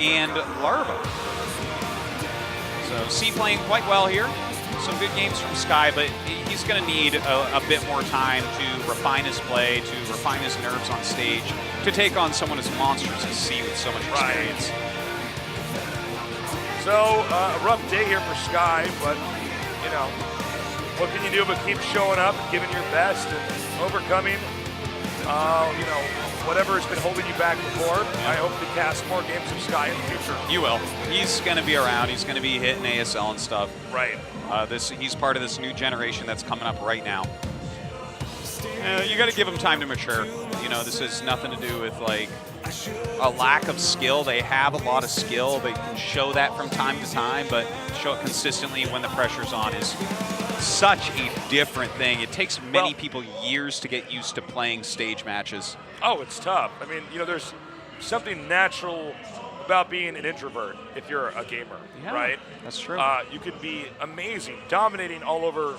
and Larva. So C playing quite well here. Some good games from Sky, but he's going to need a bit more time to refine his play, to refine his nerves on stage, to take on someone as monstrous as C with so much experience. So, a rough day here for Sky, but, you know, what can you do but keep showing up and giving your best and overcoming, you know, whatever has been holding you back before. I hope to cast more games of Sky in the future. You will. He's going to be around. He's going to be hitting ASL and stuff. Right. He's part of this new generation that's coming up right now. You got to give him time to mature. You know, this has nothing to do with like a lack of skill. They have a lot of skill. They can show that from time to time, but show it consistently when the pressure's on is such a different thing. It takes many people years to get used to playing stage matches. Oh, it's tough. I mean, you know, there's something natural about being an introvert if you're a gamer, right? That's true. You can be amazing, dominating all over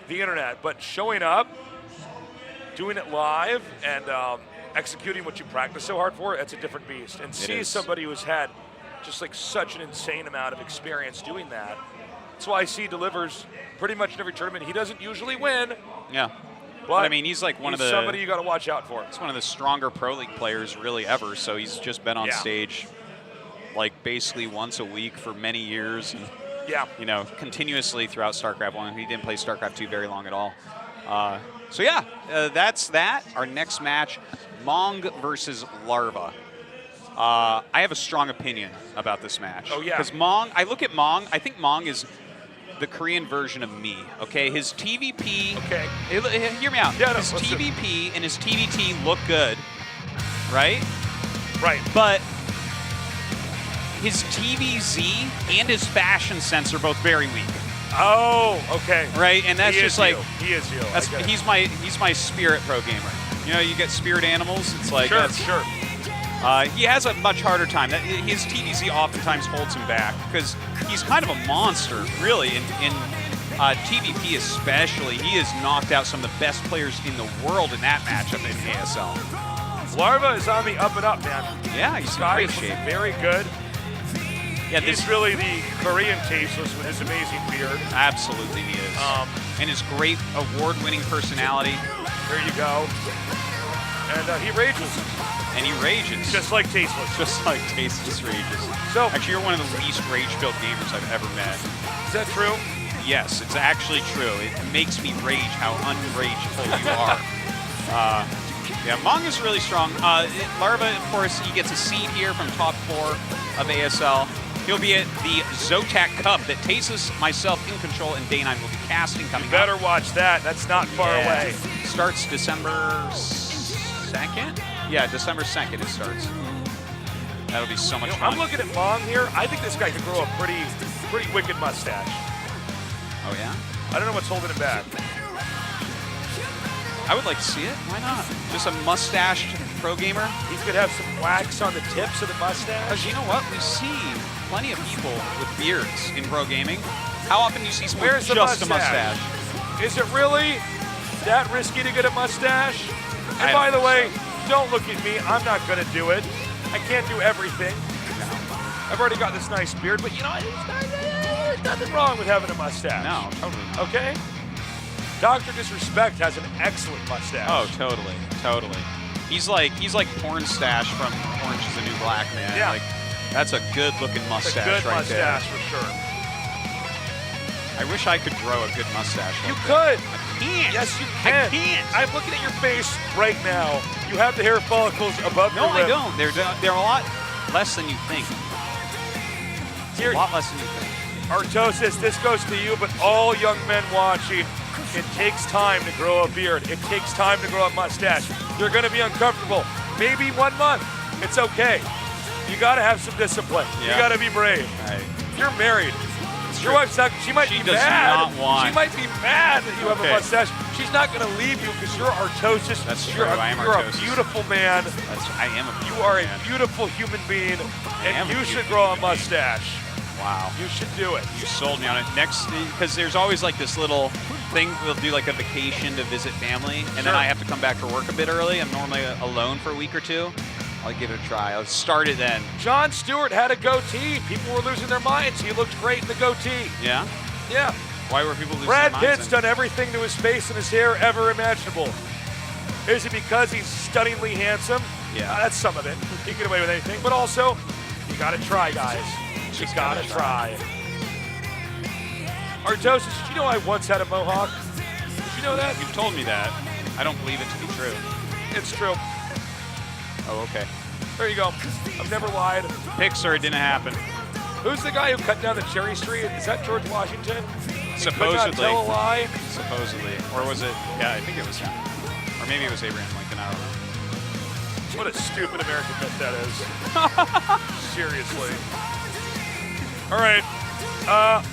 the internet, but showing up, doing it live, and executing what you practice so hard for, that's a different beast. And see somebody who's had just like such an insane amount of experience doing that. That's why C delivers pretty much in every tournament. He doesn't usually win. Yeah. But I mean, he's like one of the somebody you got to watch out for. He's one of the stronger Pro League players really ever. So he's just been on stage like basically once a week for many years. And, you know, continuously throughout StarCraft 1. He didn't play StarCraft 2 very long at all. So yeah, that's that. Our next match, Mong versus Larva. I have a strong opinion about this match. Oh yeah. Because Mong, I look at Mong, I think Mong is the Korean version of me, okay? His TVP, hear me out. Yeah, no, his TVP and his TVT look good, right? Right. But his TVZ and his fashion sense are both very weak. Oh, okay. Right, and that's just like he is you. That's he's my spirit pro gamer. You know, you get spirit animals. It's like sure. He has a much harder time. His TVZ oftentimes holds him back because he's kind of a monster, really. In TVP especially, he has knocked out some of the best players in the world in that matchup in ASL. Larva is on the up and up, man. Yeah, he's in great shape. Very good. Yeah, he's really the Korean Tasteless with his amazing beard. Absolutely, he is. And his great award-winning personality. There you go. And he rages. And he rages. Just like Tasteless. Just like Tasteless rages. So actually, you're one of the least rage-filled gamers I've ever met. Is that true? Yes, it's actually true. It makes me rage how unrageful you are. Yeah, Mong is really strong. Larva, of course, he gets a seed here from top 4 of ASL. He'll be at the Zotac Cup that Tasteless, myself, In Control, and Day3 will be casting coming up. You better watch that. That's not far away. Starts December 2nd? Yeah, December 2nd it starts. That'll be so much fun. I'm looking at Mong here. I think this guy could grow a pretty wicked mustache. Oh, yeah? I don't know what's holding him back. I would like to see it. Why not? Just a mustached pro gamer. He could have some wax on the tips of the mustache. Because you know what? We see plenty of people with beards in pro gaming. How often do you see someone with just a mustache? Is it really that risky to get a mustache? And by the way, don't look at me. I'm not going to do it. I can't do everything. I've already got this nice beard, but you know, there's nothing wrong with having a mustache. No, totally not. Okay? Dr. Disrespect has an excellent mustache. Oh, totally, totally. He's like porn stash from Orange Is the New Black, man. Yeah. Like, that's a good looking mustache right there. It's a good mustache there. for sure. I wish I could grow a good mustache. You like could. That. I can't. Yes, you can. I can't. I'm looking at your face right now. You have the hair follicles above your lip. No, I don't. They're a lot less than you think. Here, a lot less than you think. Artosis, this goes to you, but all young men watching. It takes time to grow a beard. It takes time to grow a mustache. You're going to be uncomfortable. Maybe 1 month. It's okay. You got to have some discipline. Yeah. You got to be brave. Right. You're married. Your wife's not. She might be mad. She might be mad that you have a mustache. She's not going to leave you because you're Artosis. That's true. I am Artosis. You're a beautiful man. I am a beautiful You are man. a beautiful human being, and you should grow a mustache. Wow. You should do it. You sold me on it. Next, because there's always like this little thing, we'll do like a vacation to visit family, and then I have to come back to work a bit early. I'm normally alone for a week or two. I'll give it a try. I'll start it then. Jon Stewart had a goatee. People were losing their minds. He looked great in the goatee. Yeah? Yeah. Why were people losing Brad their minds? Pitt's done everything to his face and his hair ever imaginable. Is it because he's stunningly handsome? Yeah. That's some of it. He can get away with anything. But also, you got to try, guys. You got to try. Artosis, did you know I once had a mohawk? Did you know that? You've told me that. I don't believe it to be true. It's true. Oh, okay. There you go. I've never lied. Pixar, it didn't happen. Who's the guy who cut down the cherry tree? Is that George Washington? Supposedly. Could not tell a lie. Supposedly. Or was it? Yeah, I think it was him. Or maybe it was Abraham Lincoln. I don't know. What a stupid American myth that is. Seriously. All right.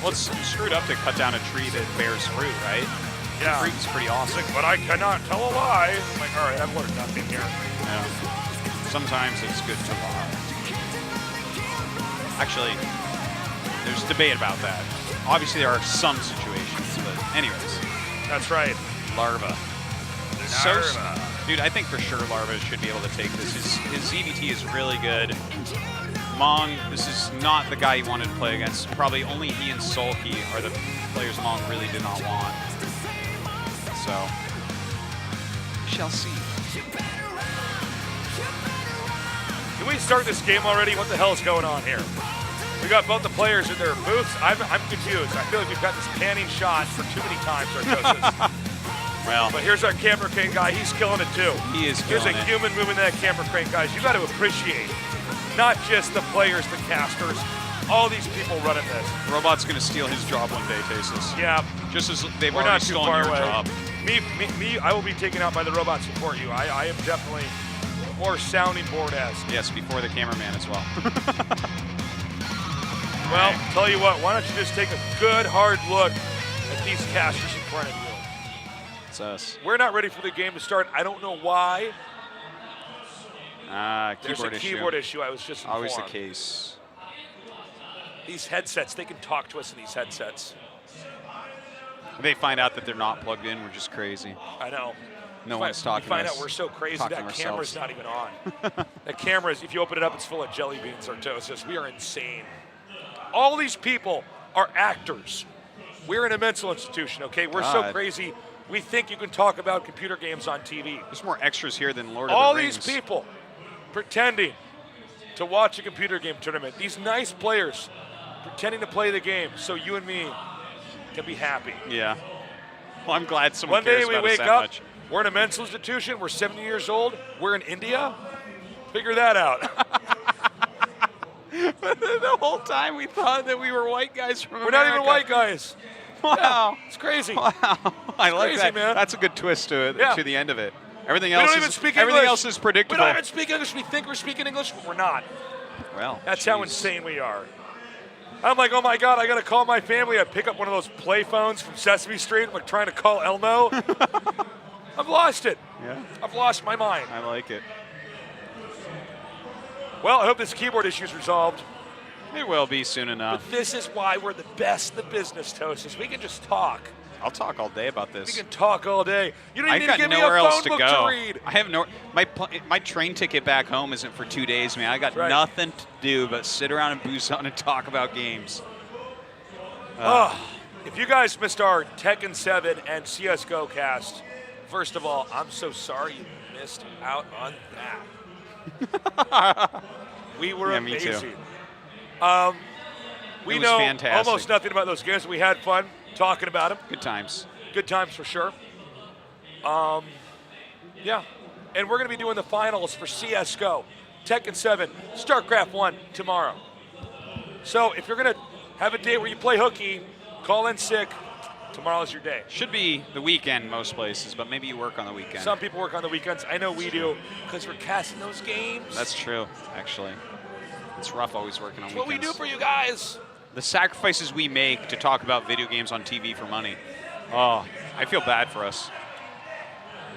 Well, it's screwed up to cut down a tree that bears fruit, right? Yeah. Fruit's pretty awesome. But I cannot tell a lie. I'm like, all right, I've learned nothing here. Yeah. Sometimes it's good to lie. Actually, there's debate about that. Obviously, there are some situations, but anyways. That's right. Larva. Dude, I think for sure Larva should be able to take this. His EVT is really good. Mong, this is not the guy he wanted to play against. Probably only he and Sulky are the players Mong really did not want. So, we shall see. Can we start this game already? What the hell is going on here? We got both the players in their booths. I'm confused. I feel like we've got this panning shot for too many times, Artosis. Well, but here's our camera crane guy. He's killing it too. He is Here's killing a it. human moving that camera crane, guys. You got to appreciate not just the players, the casters, all these people running this. Robot's going to steal his job one day, Tasis. Yeah. Just as they've We're already not too stolen far your away. job. Me, I will be taken out by the robot support you. I am definitely more sounding board-esque. Yes, before the cameraman as well. Well, tell you what, why don't you just take a good, hard look at these casters in front of you. It's us. We're not ready for the game to start. I don't know why. There's Keyboard a issue. keyboard issue. I was just informed. Always the case. These headsets, they can talk to us in these headsets. When they find out that they're not plugged in, we're just crazy. I know. No one's talking We find to out us. we're so crazy Talking that to camera's not even on. That camera is, if you open it up, it's full of jelly beans, Artosis. We are insane. All these people are actors. We're an mental institution, okay? We're so God. crazy. We think you can talk about computer games on TV. There's more extras here than Lord All of the Rings. these people pretending to watch a computer game tournament. These nice players pretending to play the game so you and me can be happy. Yeah. Well, I'm glad someone One day cares we about us wake that up, much. we're in a mental institution, we're 70 years old, we're in India. Figure that out. The whole time we thought that we were white guys from We're not America. even white guys. Wow. Yeah, it's crazy. Wow. I like crazy, that. man. That's a good twist to it, Yeah. to the end of it. Everything We else don't is even speak everything English. else is predictable. We don't even speak English. We think we're speaking English, but we're not. Well, That's how insane we are. I'm like, oh my God, I got to call my family. I pick up one of those play phones from Sesame Street. I'm like trying to call Elmo. I've lost it. Yeah. I've lost my mind. I like it. Well, I hope this keyboard issue is resolved. It will be soon enough. But this is why we're the best in the business, Tosis. We can just talk. I'll talk all day about We this. can talk all day. You don't I've even need got to give me a nowhere else phone to book go. to read. I have no my train ticket back home isn't for 2 days, man. I got Right. nothing to do but sit around and booze on and talk about games. If you guys missed our Tekken 7 and CSGO cast, first of all, I'm so sorry you missed out on that. We were Yeah, me too. amazing. We It was know fantastic. almost nothing about those games. We had fun talking about them. Good times. Good times for sure. Yeah. And we're going to be doing the finals for CSGO, Tekken 7, StarCraft 1 tomorrow. So if you're going to have a day where you play hooky, call in sick, tomorrow's your day. Should be the weekend most places, but maybe you work on the weekend. Some people work on the weekends. I know we do because we're casting those games. That's true, actually. It's rough always working on That's what we weekends. do for you guys. The sacrifices we make to talk about video games on TV for money. Oh, I feel bad for us.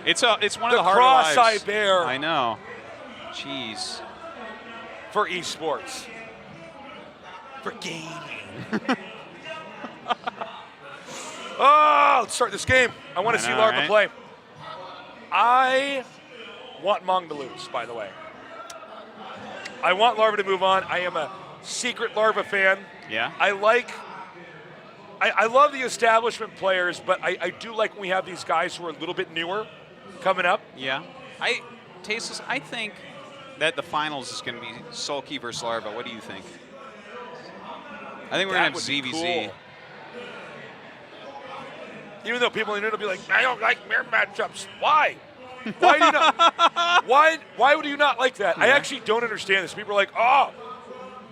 It's one of the harder lives. cross-eyed bear. I know. Jeez. For esports. For gaming. Oh, let's start this game. I want to see know, Larva right? play. I want Mong to lose, by the way. I want Larva to move on. I am a secret Larva fan. Yeah. I love the establishment players, but I do like when we have these guys who are a little bit newer coming up. Yeah. Tasteless, I think that the finals is going to be Sulky versus Larva. What do you think? I think we're going to have ZVZ. Cool. Even though people in it will be like, I don't like mirror matchups. Why? Why do you not? Why would you not like that? I actually don't understand this. People are like, oh,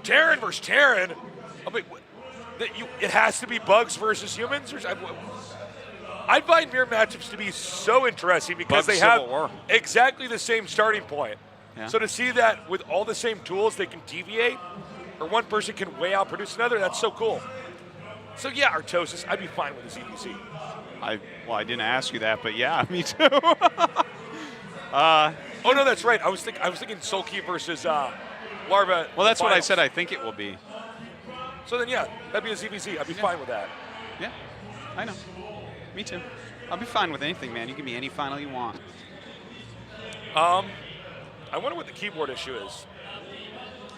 Terran versus Terran. I'm like, it has to be bugs versus humans? I find mirror matchups to be so interesting because they have exactly the same starting point. Yeah. So to see that with all the same tools, they can deviate, or one person can way outproduce another, that's so cool. So yeah, Artosis, I'd be fine with a ZVZ. I didn't ask you that, but yeah, me too. Oh no, that's right. I was thinking Sulky versus Larva. Well, that's what I said I think it will be. So then yeah, that'd be a ZVZ. I'd be fine with that. Yeah, I know. Me too. I'll be fine with anything, man. You give me any final you want. I wonder what the keyboard issue is.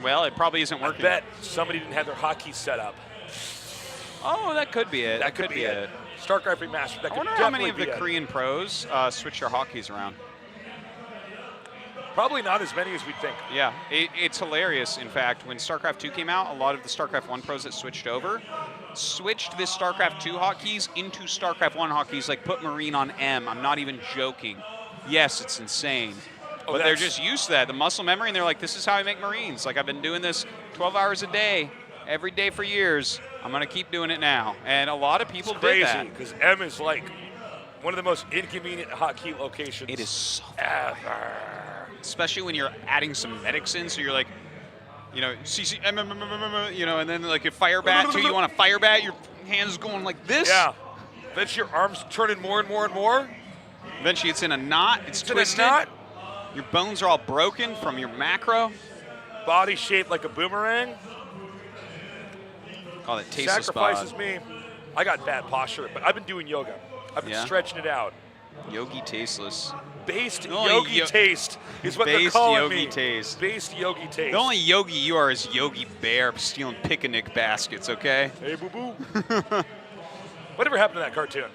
Well, it probably isn't working. I bet somebody didn't have their hotkey set up. Oh, that could be it. That could be it. StarCraft Remastered. That I wonder how many of the Korean pros switch their hotkeys around. Probably not as many as we'd think. Yeah, it's hilarious. In fact, when StarCraft 2 came out, a lot of the StarCraft 1 pros that switched over switched this StarCraft 2 hotkeys into StarCraft 1 hotkeys, like put Marine on M. I'm not even joking. Yes, it's insane. But they're just used to that, the muscle memory, and they're like, this is how I make Marines. Like, I've been doing this 12 hours a day, every day for years. I'm going to keep doing it now. And a lot of people did that. It's crazy, because M is like one of the most inconvenient hotkey locations it is so ever. Especially when you're adding some medics in, so you're like, you know, CC, you know, and then like a fire bat too. You want to fire bat, your hands going like this. Yeah. Eventually your arms turning more and more and more. Eventually it's in a knot. It's twisted. In a knot. Your bones are all broken from your macro. Body shaped like a boomerang. Call it tasteless. Sacrifices me. I got bad posture, but I've been doing yoga. I've been stretching it out. Yogi tasteless. Based yogi taste is what they're calling me. Taste. Based yogi taste. The only yogi you are is Yogi Bear stealing picnic baskets, okay? Hey, boo-boo. Whatever happened to that cartoon?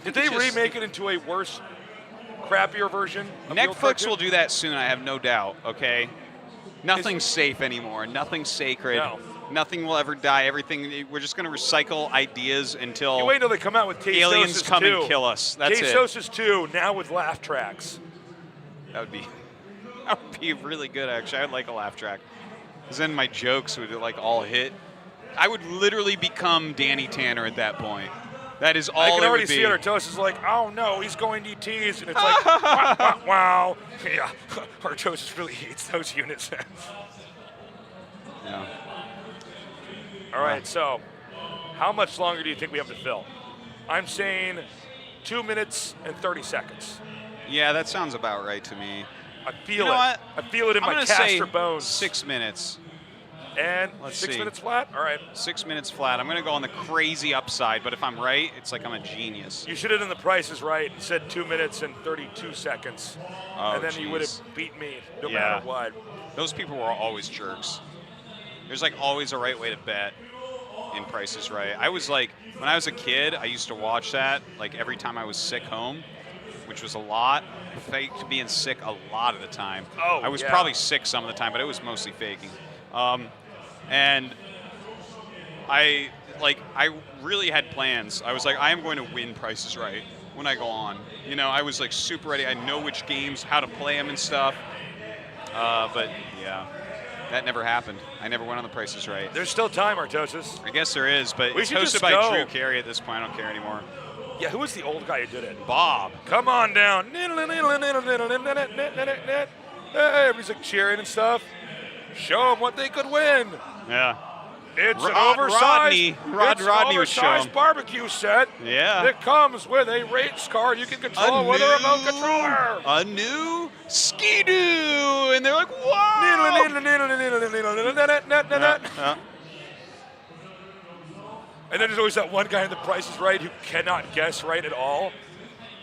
Did they remake it into a worse, crappier version? Netflix will do that soon, I have no doubt, okay? Nothing's safe anymore. Nothing's sacred. No. Nothing will ever die. Everything, we're just going to recycle ideas until you wait until they come out with aliens come and kill us. That's it. Quesosis 2, now with laugh tracks. That would be really good, actually. I'd like a laugh track. Because then my jokes would like all hit. I would literally become Danny Tanner at that point. That is all I can already see it. Artosis is like, oh no, he's going DTs. And it's like, wow. Yeah, Artosis really hates those units. Yeah. All right, so how much longer do you think we have to fill? I'm saying 2 minutes and 30 seconds. Yeah, that sounds about right to me. I feel it. I feel it in my caster bones. 6 minutes. And Let's 6 minutes flat? All right. 6 minutes flat. I'm going to go on the crazy upside, but if I'm right, it's like I'm a genius. You should have done the Price is Right and said 2 minutes and 32 seconds. Oh, and then you would have beat me no matter what. Those people were always jerks. There's like always a right way to bet in Price is Right. I was like, when I was a kid, I used to watch that like every time I was sick home, which was a lot. Faked being sick a lot of the time. Oh, I was probably sick some of the time, but it was mostly faking. And I really had plans. I was like, I am going to win Price is Right when I go on. You know, I was like super ready. I know which games, how to play them and stuff. But yeah. That never happened. I never went on the Price is Right. There's still time, Artosis. I guess there is, but it's hosted by Drew Carey at this point. I don't care anymore. Yeah, who was the old guy who did it? Bob. Come on down. Hey, everybody's like cheering and stuff. Show them what they could win. Yeah. It's an oversized Rodney was showing. Barbecue set. Yeah. It comes with a rates card you can control with a remote controller. A new Ski-Doo. And they're like, wow. And then there's always that one guy in the Price is Right who cannot guess right at all.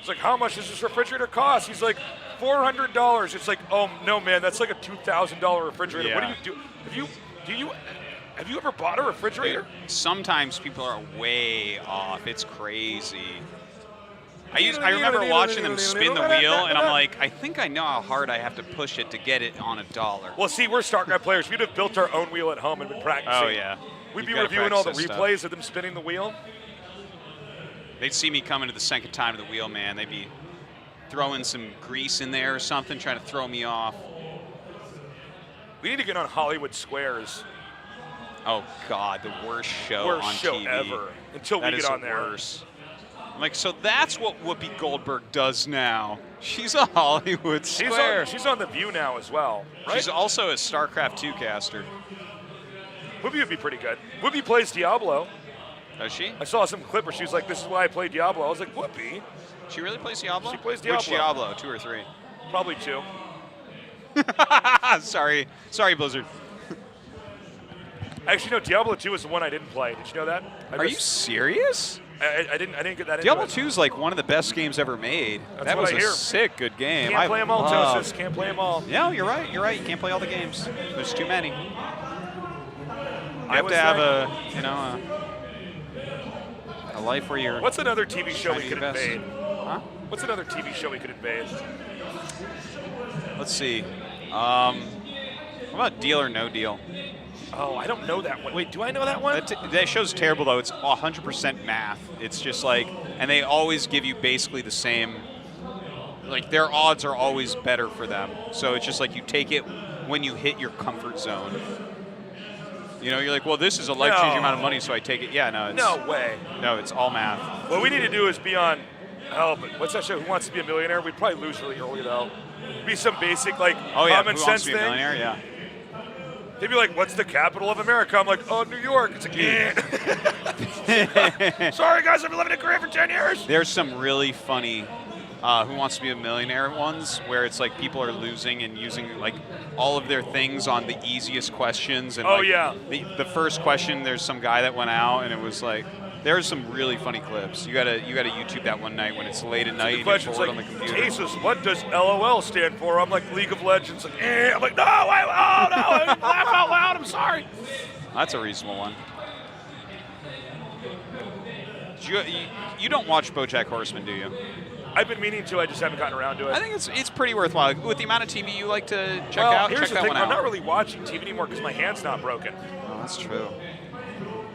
It's like, how much does this refrigerator cost? He's like, $400. It's like, oh no, man, that's like a $2,000 refrigerator. Yeah. What do you do? Have you ever bought a refrigerator? Sometimes people are way off. It's crazy. I remember watching them spin the wheel, and I'm like, I think I know how hard I have to push it to get it on $1. Well, see, we're StarCraft players. We'd have built our own wheel at home and been practicing. Oh, yeah. We'd You've be gotta reviewing all the practice replays stuff. of them spinning the wheel. They'd see me coming to the second time to the wheel, man. They'd be throwing some grease in there or something, trying to throw me off. We need to get on Hollywood Squares. Oh, God, the worst show Worst on show TV. ever. Until That we is get on the there. worst. I'm like, so that's what Whoopi Goldberg does now. She's a Hollywood Square. She's on The View now as well, right? She's also a StarCraft 2 caster. Whoopi would be pretty good. Whoopi plays Diablo. Does she? I saw some clip where she was like, this is why I play Diablo. I was like, Whoopi? She really plays Diablo? She plays Which Diablo. Diablo, 2 or 3? Probably 2. Sorry, Blizzard. Actually, no, Diablo 2 is the one I didn't play. Did you know that? Are you serious? I didn't get that Diablo into 2 is like one of the best games ever made. That's that what was I a hear. sick, good game. Can't play them all, Tosis. Can't play them all. No, you're right. You're right. You can't play all the games. There's too many. You have was to have like- a life where you're. What's another TV show we trying to could be the best. invade? Huh? What's another TV show we could invade? Let's see. What about Deal or No Deal? Oh, I don't know that one. Wait, do I know that one? That show's terrible though. It's 100% math. It's just like, and they always give you basically the same. Like their odds are always better for them. So it's just like you take it when you hit your comfort zone. You know, you're like, well, this is a life-changing amount of money, so I take it. Yeah, no, it's, No way. no, it's all math. What we need to do is be on. Oh, but what's that show? Who Wants to Be a Millionaire? We'd probably lose really early though. Be some basic like Oh yeah, common Who Wants sense to Be a thing. Millionaire? Yeah. They'd be like, "What's the capital of America?" I'm like, "Oh, New York." It's like, sorry guys, I've been living in Korea for 10 years. There's some really funny Who Wants to Be a Millionaire ones where it's like people are losing and using like all of their things on the easiest questions. And Oh, like, yeah. The first question, there's some guy that went out and it was like, there's some really funny clips. You gotta YouTube that one night when it's late at night The and you're question's bored like, on the computer. Jesus, what does LOL stand for? I'm like, League of Legends. Like, I'm like, no, oh no, laugh out loud. I'm sorry. That's a reasonable one. You don't watch BoJack Horseman, do you? I've been meaning to. I just haven't gotten around to it. I think it's pretty worthwhile. With the amount of TV you like to check well, out, here's check the that thing. one I'm out. not really watching TV anymore because my hand's not broken. Oh, that's true.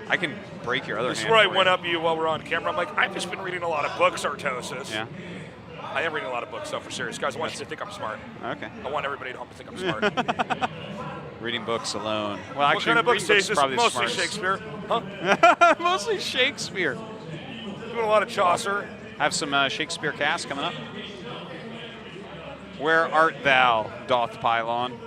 I can break your other This is hand. where I for went you. up you while we're on camera. I'm like, I've just been reading a lot of books, Artosis. Yeah. I am reading a lot of books, though, for serious. Guys, I want you to think I'm smart. Okay. I want everybody at home to think I'm smart. Reading books alone. Well, What actually, kind of books, reading books is Stasis? probably the Mostly smartest. Shakespeare. Huh? Mostly Shakespeare. Doing a lot of Chaucer. Have some Shakespeare cast coming up. Where art thou, doth pylon?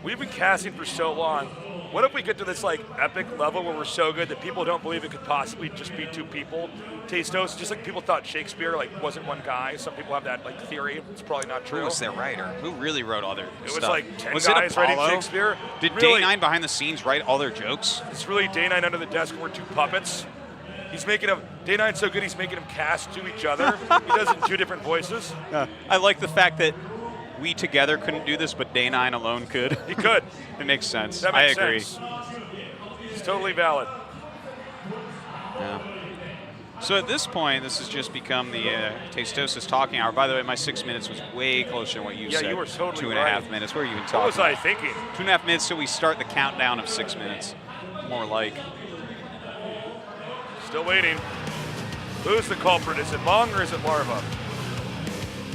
We've been casting for so long. What if we get to this like epic level where we're so good that people don't believe it could possibly just be two people? Tastos, just like people thought Shakespeare like wasn't one guy. Some people have that like theory. It's probably not true. Who was their writer? Who really wrote all their It stuff? was like 10 was guys it writing Apollo? Shakespeare. Did Really? Day9 behind the scenes write all their jokes? It's really Day9 under the desk and we're two puppets. He's making them. Day9's so good he's making them cast to each other. He does it in two different voices. I like the fact that we together couldn't do this, but Day9 alone could. He could. It makes sense. That makes I agree. sense. It's totally valid. Yeah. So at this point, this has just become the Tastosis talking hour. By the way, my 6 minutes was way closer than what you Yeah, said. you were totally 2.5 right. minutes. What are you even talking What was I about? thinking? 2.5 minutes till we start the countdown of 6 minutes. More like. Still waiting. Who's the culprit? Is it Mong or is it Larva?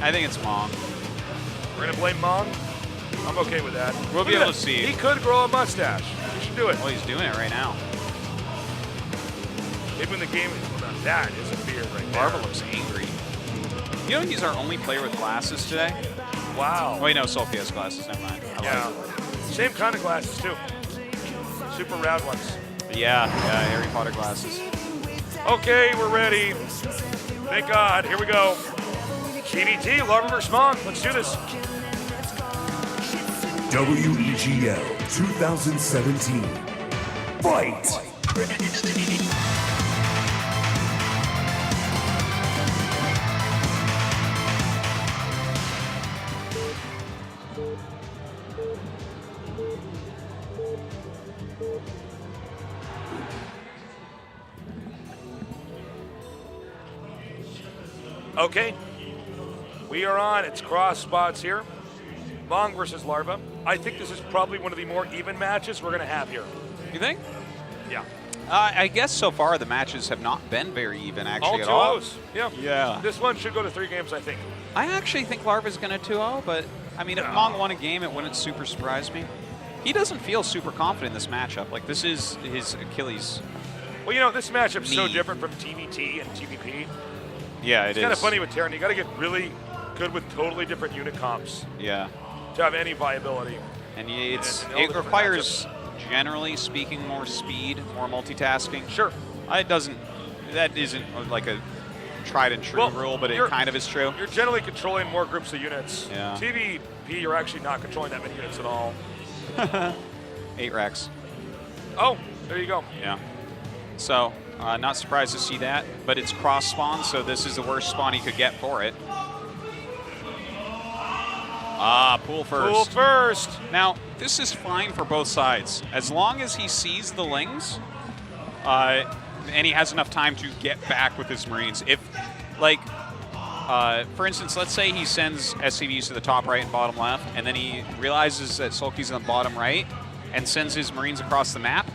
I think it's Mong. We're gonna blame Mong? I'm okay with that. We'll be Look at able to that. see. He could grow a mustache. We should do it. Well, he's doing it right now. Maybe when the game is that is a beard right there. Larva looks angry. You know he's our only player with glasses today? Wow. Wait, no, Sophie has glasses. Never mind. I Yeah. lied. Same kind of glasses too. Super round ones. Yeah, Harry Potter glasses. Okay, we're ready. Thank God. Here we go. GDT, Larva vs. Mong. Let's do this. WEGL 2017. Fight! Okay. We are on. It's cross spots here. Mong versus Larva. I think this is probably one of the more even matches we're going to have here. You think? Yeah. I guess so far the matches have not been very even, actually, at all. All 2-0s. Yeah. Yeah. This one should go to 3 games, I think. I actually think Larva's going to 2-0, but, I mean, if Mong won a game, it wouldn't super surprise me. He doesn't feel super confident in this matchup. Like, this is his Achilles. Well, you know, this matchup's so different from TVT and TVP. Yeah, it's kind of funny with Terran. You got to get really good with totally different unit comps. Yeah. To have any viability. And it requires, generally speaking, more speed, more multitasking. Sure. That isn't like a tried and true rule, but it kind of is true. You're generally controlling more groups of units. Yeah. TVP, you're actually not controlling that many units at all. 8 racks. Oh, there you go. Yeah. So, not surprised to see that, but it's cross spawn, so this is the worst spawn he could get for it. Pool first. Pool first. Now, this is fine for both sides. As long as he sees the Lings, and he has enough time to get back with his Marines. If, like, for instance, let's say he sends SCVs to the top right and bottom left, and then he realizes that Sulky's on the bottom right, and sends his Marines across the map,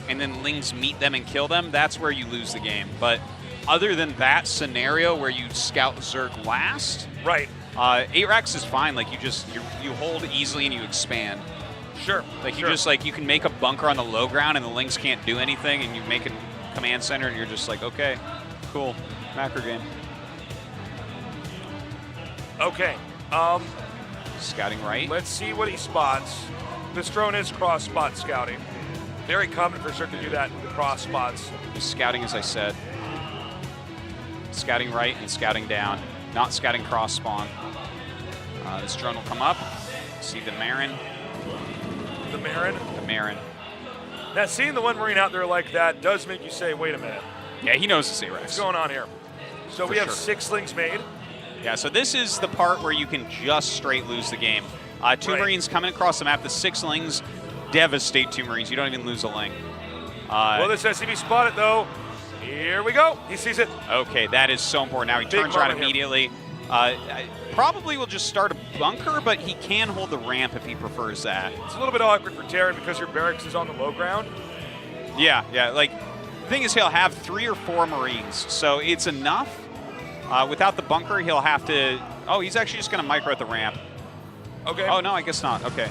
and then Lings meet them and kill them, that's where you lose the game. But other than that scenario where you scout Zerg last, right. 8 racks is fine. Like you hold easily and you expand. Sure. Like you can make a bunker on the low ground and the Lings can't do anything, and you make a command center and you're just like, okay, cool, macro game. Okay. Scouting right. Let's see what he spots. This drone is cross spot scouting. Very common for Zerg to do that in the cross spots. Just scouting, as I said. Scouting right and scouting down. Not scouting cross spawn. This drone will come up. See the Marin. The Marin? The Marin. Now, seeing the one Marine out there like that does make you say, wait a minute. Yeah, he knows the C-Rex. What's going on here? So we have 6 Lings made. Yeah, so this is the part where you can just straight lose the game. 2 Marines coming across the map. The 6 Lings devastate 2 Marines. You don't even lose a Ling. Will this SCV spot it, though? Here we go. He sees it. Okay, that is so important. Now he turns around immediately. Probably will just start a bunker, but he can hold the ramp if he prefers that. It's a little bit awkward for Terran because your barracks is on the low ground. Yeah. Like, the thing is he'll have 3 or 4 Marines, so it's enough. Without the bunker, he'll have to... Oh, he's actually just going to micro at the ramp. Okay. Oh, no, I guess not. Okay.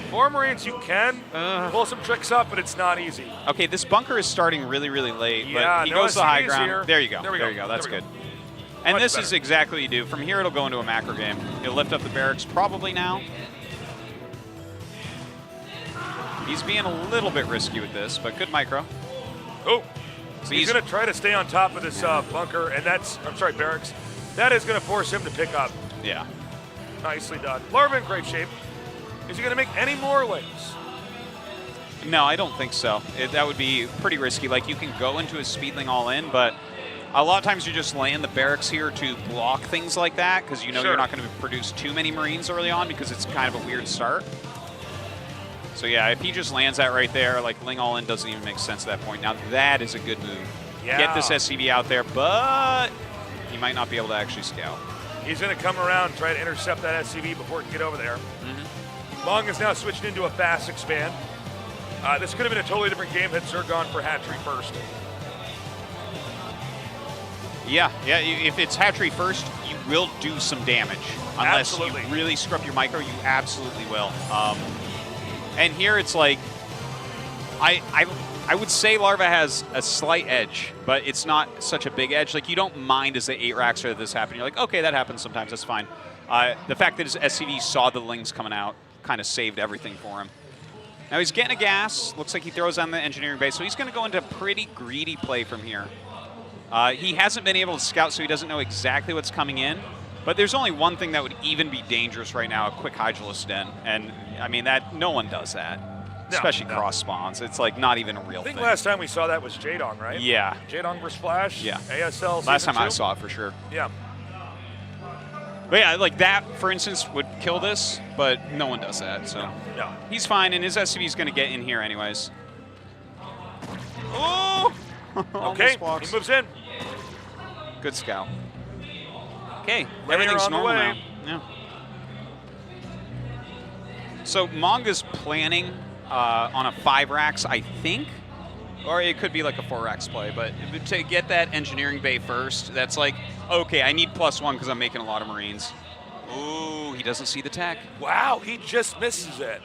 4 Marines, you can pull some tricks up, but it's not easy. Okay, this bunker is starting really, really late, yeah, but he goes to the high ground. Here. There you go. There we go. That's good. And this is exactly what you do. From here, it'll go into a macro game. He'll lift up the barracks probably now. He's being a little bit risky with this, but good micro. Oh, so he's going to try to stay on top of this bunker, and that's, I'm sorry, barracks. That is going to force him to pick up. Yeah. Nicely done. Larva in great shape. Is he going to make any more Lings? No, I don't think so. That would be pretty risky. Like, you can go into a speedling all in, but a lot of times you just land the barracks here to block things like that because you know you're not going to produce too many Marines early on because it's kind of a weird start. So yeah, if he just lands that right there, like Ling all in doesn't even make sense at that point. Now that is a good move. Yeah. Get this SCV out there, but he might not be able to actually scout. He's going to come around and try to intercept that SCV before it can get over there. Mong is now switching into a fast expand. This could have been a totally different game had Zerg gone for hatchery first. Yeah, if it's hatchery first, you will do some damage. Unless you really screw up your micro, you absolutely will. And here it's like, I would say Larva has a slight edge, but it's not such a big edge. Like, you don't mind as the 8 racks or this happen. You're like, okay, that happens sometimes, that's fine. The fact that his SCV saw the Lings coming out kind of saved everything for him. Now he's getting a gas. Looks like he throws on the engineering base, so he's going to go into a pretty greedy play from here. He hasn't been able to scout, so he doesn't know exactly what's coming in. But there's only one thing that would even be dangerous right now, a quick Hydralisk Den. And, I mean, that no one does that, especially cross spawns. It's, like, not even a real thing. I think last time we saw that was Jadong, right? Yeah. Jadong versus Flash? Yeah. ASL last time 2? I saw it, for sure. Yeah. But, yeah, like, that, for instance, would kill this, but no one does that, so. No. He's fine, and his SCV is going to get in here anyways. Oh! Okay, he moves in. Good scout. Okay, Layer everything's on the normal way. now. Yeah. So Mong is planning on a 5 racks, I think, or it could be like a 4 racks play. But to get that engineering bay first, that's like, okay, I need +1 because I'm making a lot of Marines. Ooh, he doesn't see the tech. Wow, he just misses it.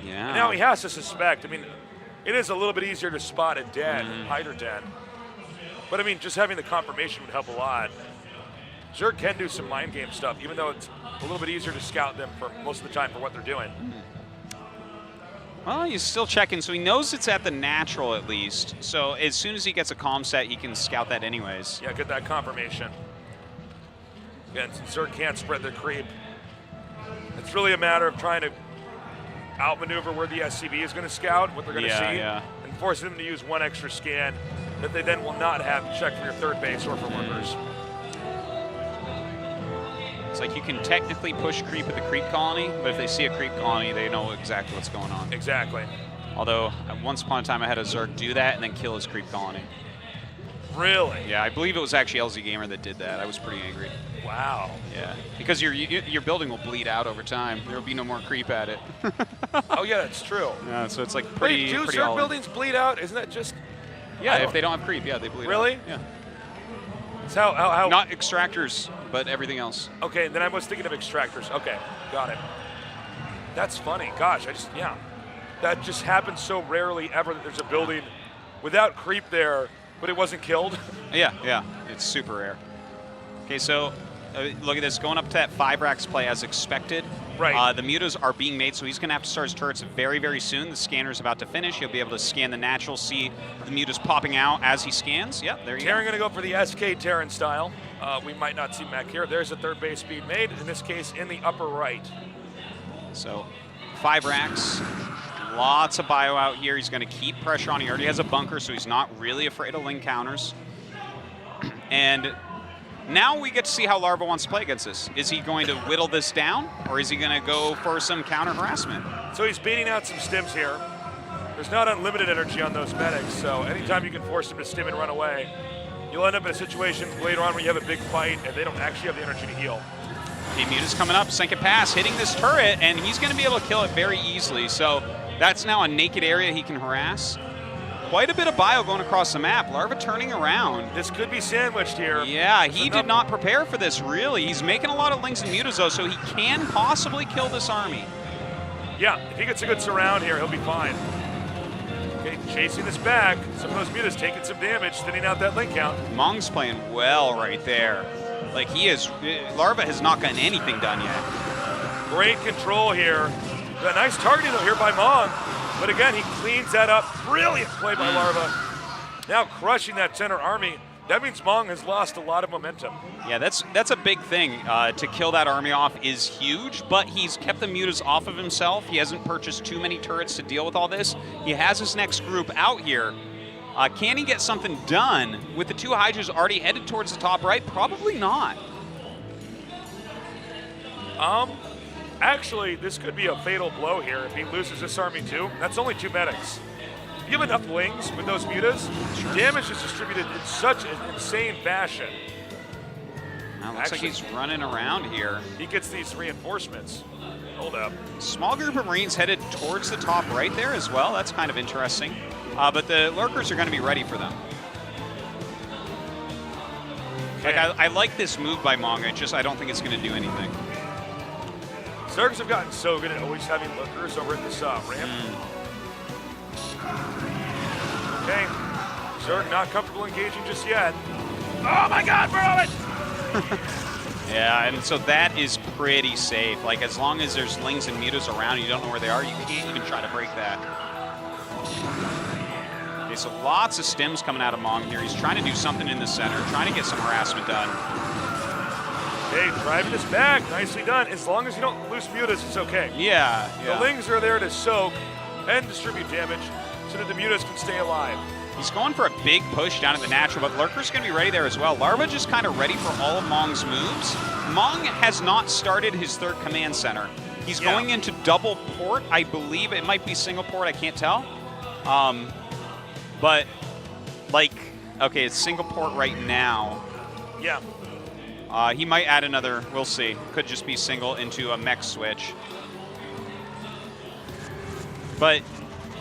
Yeah. And now he has to suspect. I mean, it is a little bit easier to spot a den, hide or den. But I mean, just having the confirmation would help a lot. Zerg can do some mind game stuff, even though it's a little bit easier to scout them for most of the time for what they're doing. Well, he's still checking, so he knows it's at the natural at least. So as soon as he gets a comm set, he can scout that anyways. Yeah, get that confirmation. Again, since Zerg can't spread their creep, it's really a matter of trying to outmaneuver where the SCV is going to scout, what they're going to see, and forcing them to use 1 extra scan that they then will not have to check for your third base or for workers. It's like you can technically push creep with the creep colony, but if they see a creep colony, they know exactly what's going on. Exactly. Although, once upon a time, I had a Zerg do that and then kill his creep colony. Really? Yeah, I believe it was actually LZ Gamer that did that. I was pretty angry. Wow. Yeah, because your building will bleed out over time. There will be no more creep at it. Oh yeah, that's true. Yeah, so it's like pretty. Wait, do pretty Zerg buildings bleed out? Isn't that just? Yeah, if they don't have creep, yeah, they bleed out. Really? Yeah. It's how Not extractors, but everything else. Okay, then I was thinking of extractors. Okay, got it. That's funny. Gosh, that just happens so rarely ever that there's a building without creep there, but it wasn't killed. Yeah, it's super rare. Okay, so look at this, going up to that 5 racks play as expected. Right. The mutas are being made, so he's going to have to start his turrets very, very soon. The scanner's about to finish. He'll be able to scan the natural, see the mutas popping out as he scans. Yep, there you Terran going to go for the SK Terran style. We might not see mech here. There's a third base being made, in this case in the upper right. So 5 racks, lots of bio out here. He's going to keep pressure on. He already has a bunker, so he's not really afraid of link counters. And now we get to see how Larva wants to play against this. Is he going to whittle this down, or is he going to go for some counter harassment? So he's beating out some stims here. There's not unlimited energy on those medics, so anytime you can force them to stim and run away, you'll end up in a situation later on where you have a big fight and they don't actually have the energy to heal. Okay, Muta's coming up, second pass, hitting this turret, and he's going to be able to kill it very easily. So that's now a naked area he can harass. Quite a bit of bio going across the map. Larva turning around. This could be sandwiched here. Yeah, he did not prepare for this, really. He's making a lot of links and mutas, though, so he can possibly kill this army. Yeah, if he gets a good surround here, he'll be fine. Okay, chasing this back. Some of those mutas taking some damage, thinning out that link count. Mong's playing well right there. Like, Larva has not gotten anything done yet. Great control here. A nice targeting, though, here by Mong. But again, he cleans that up. Brilliant play by Larva. Now crushing that center army. That means Mong has lost a lot of momentum. Yeah, that's a big thing. To kill that army off is huge, but he's kept the mutas off of himself. He hasn't purchased too many turrets to deal with all this. He has his next group out here. Can he get something done with the 2 Hydras already headed towards the top right? Probably not. Actually, this could be a fatal blow here if he loses this army too. That's only 2 medics. If you have enough wings with those mutas, damage is distributed in such an insane fashion. Now, looks like he's running around here. He gets these reinforcements. Hold up. Small group of Marines headed towards the top right there as well. That's kind of interesting. But the lurkers are going to be ready for them. Okay. Like, I like this move by Mong. I don't think it's going to do anything. Zergs have gotten so good at always having lurkers over at this ramp. Okay. Zerg not comfortable engaging just yet. Oh my god, we're it! Yeah, and so that is pretty safe. Like, as long as there's lings and mutas around and you don't know where they are, you can't even try to break that. Okay, so lots of stims coming out of Mong here. He's trying to do something in the center, trying to get some harassment done. Okay, driving this back, nicely done. As long as you don't lose mutas, it's okay. Yeah. The lings are there to soak and distribute damage so that the mutas can stay alive. He's going for a big push down at the natural, but Lurker's going to be ready there as well. Larva just kind of ready for all of Mong's moves. Mong has not started his 3rd command center. He's going into double port. I believe it might be single port. I can't tell. But, like, okay, it's single port right now. Yeah. He might add another, we'll see. Could just be single into a mech switch. But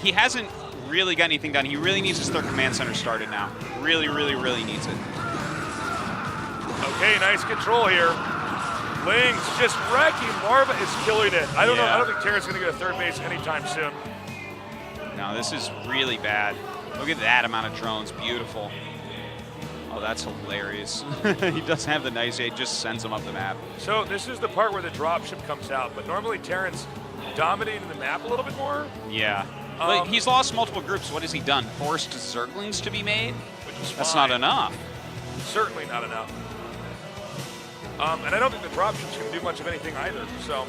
he hasn't really got anything done. He really needs his third command center started now. Really, really, really needs it. Okay, nice control here. Ling's just wrecking. Larva is killing it. I don't know. I don't think Terran's going to get a third base anytime soon. No, this is really bad. Look at that amount of drones. Beautiful. Oh, that's hilarious. He doesn't have the nice aid, just sends them up the map. So this is the part where the dropship comes out, but normally Terran's dominating the map a little bit more. Yeah. But he's lost multiple groups. What has he done? Forced Zerglings to be made? That's fine. not enough. Certainly not enough. And I don't think the dropship's going to do much of anything either, so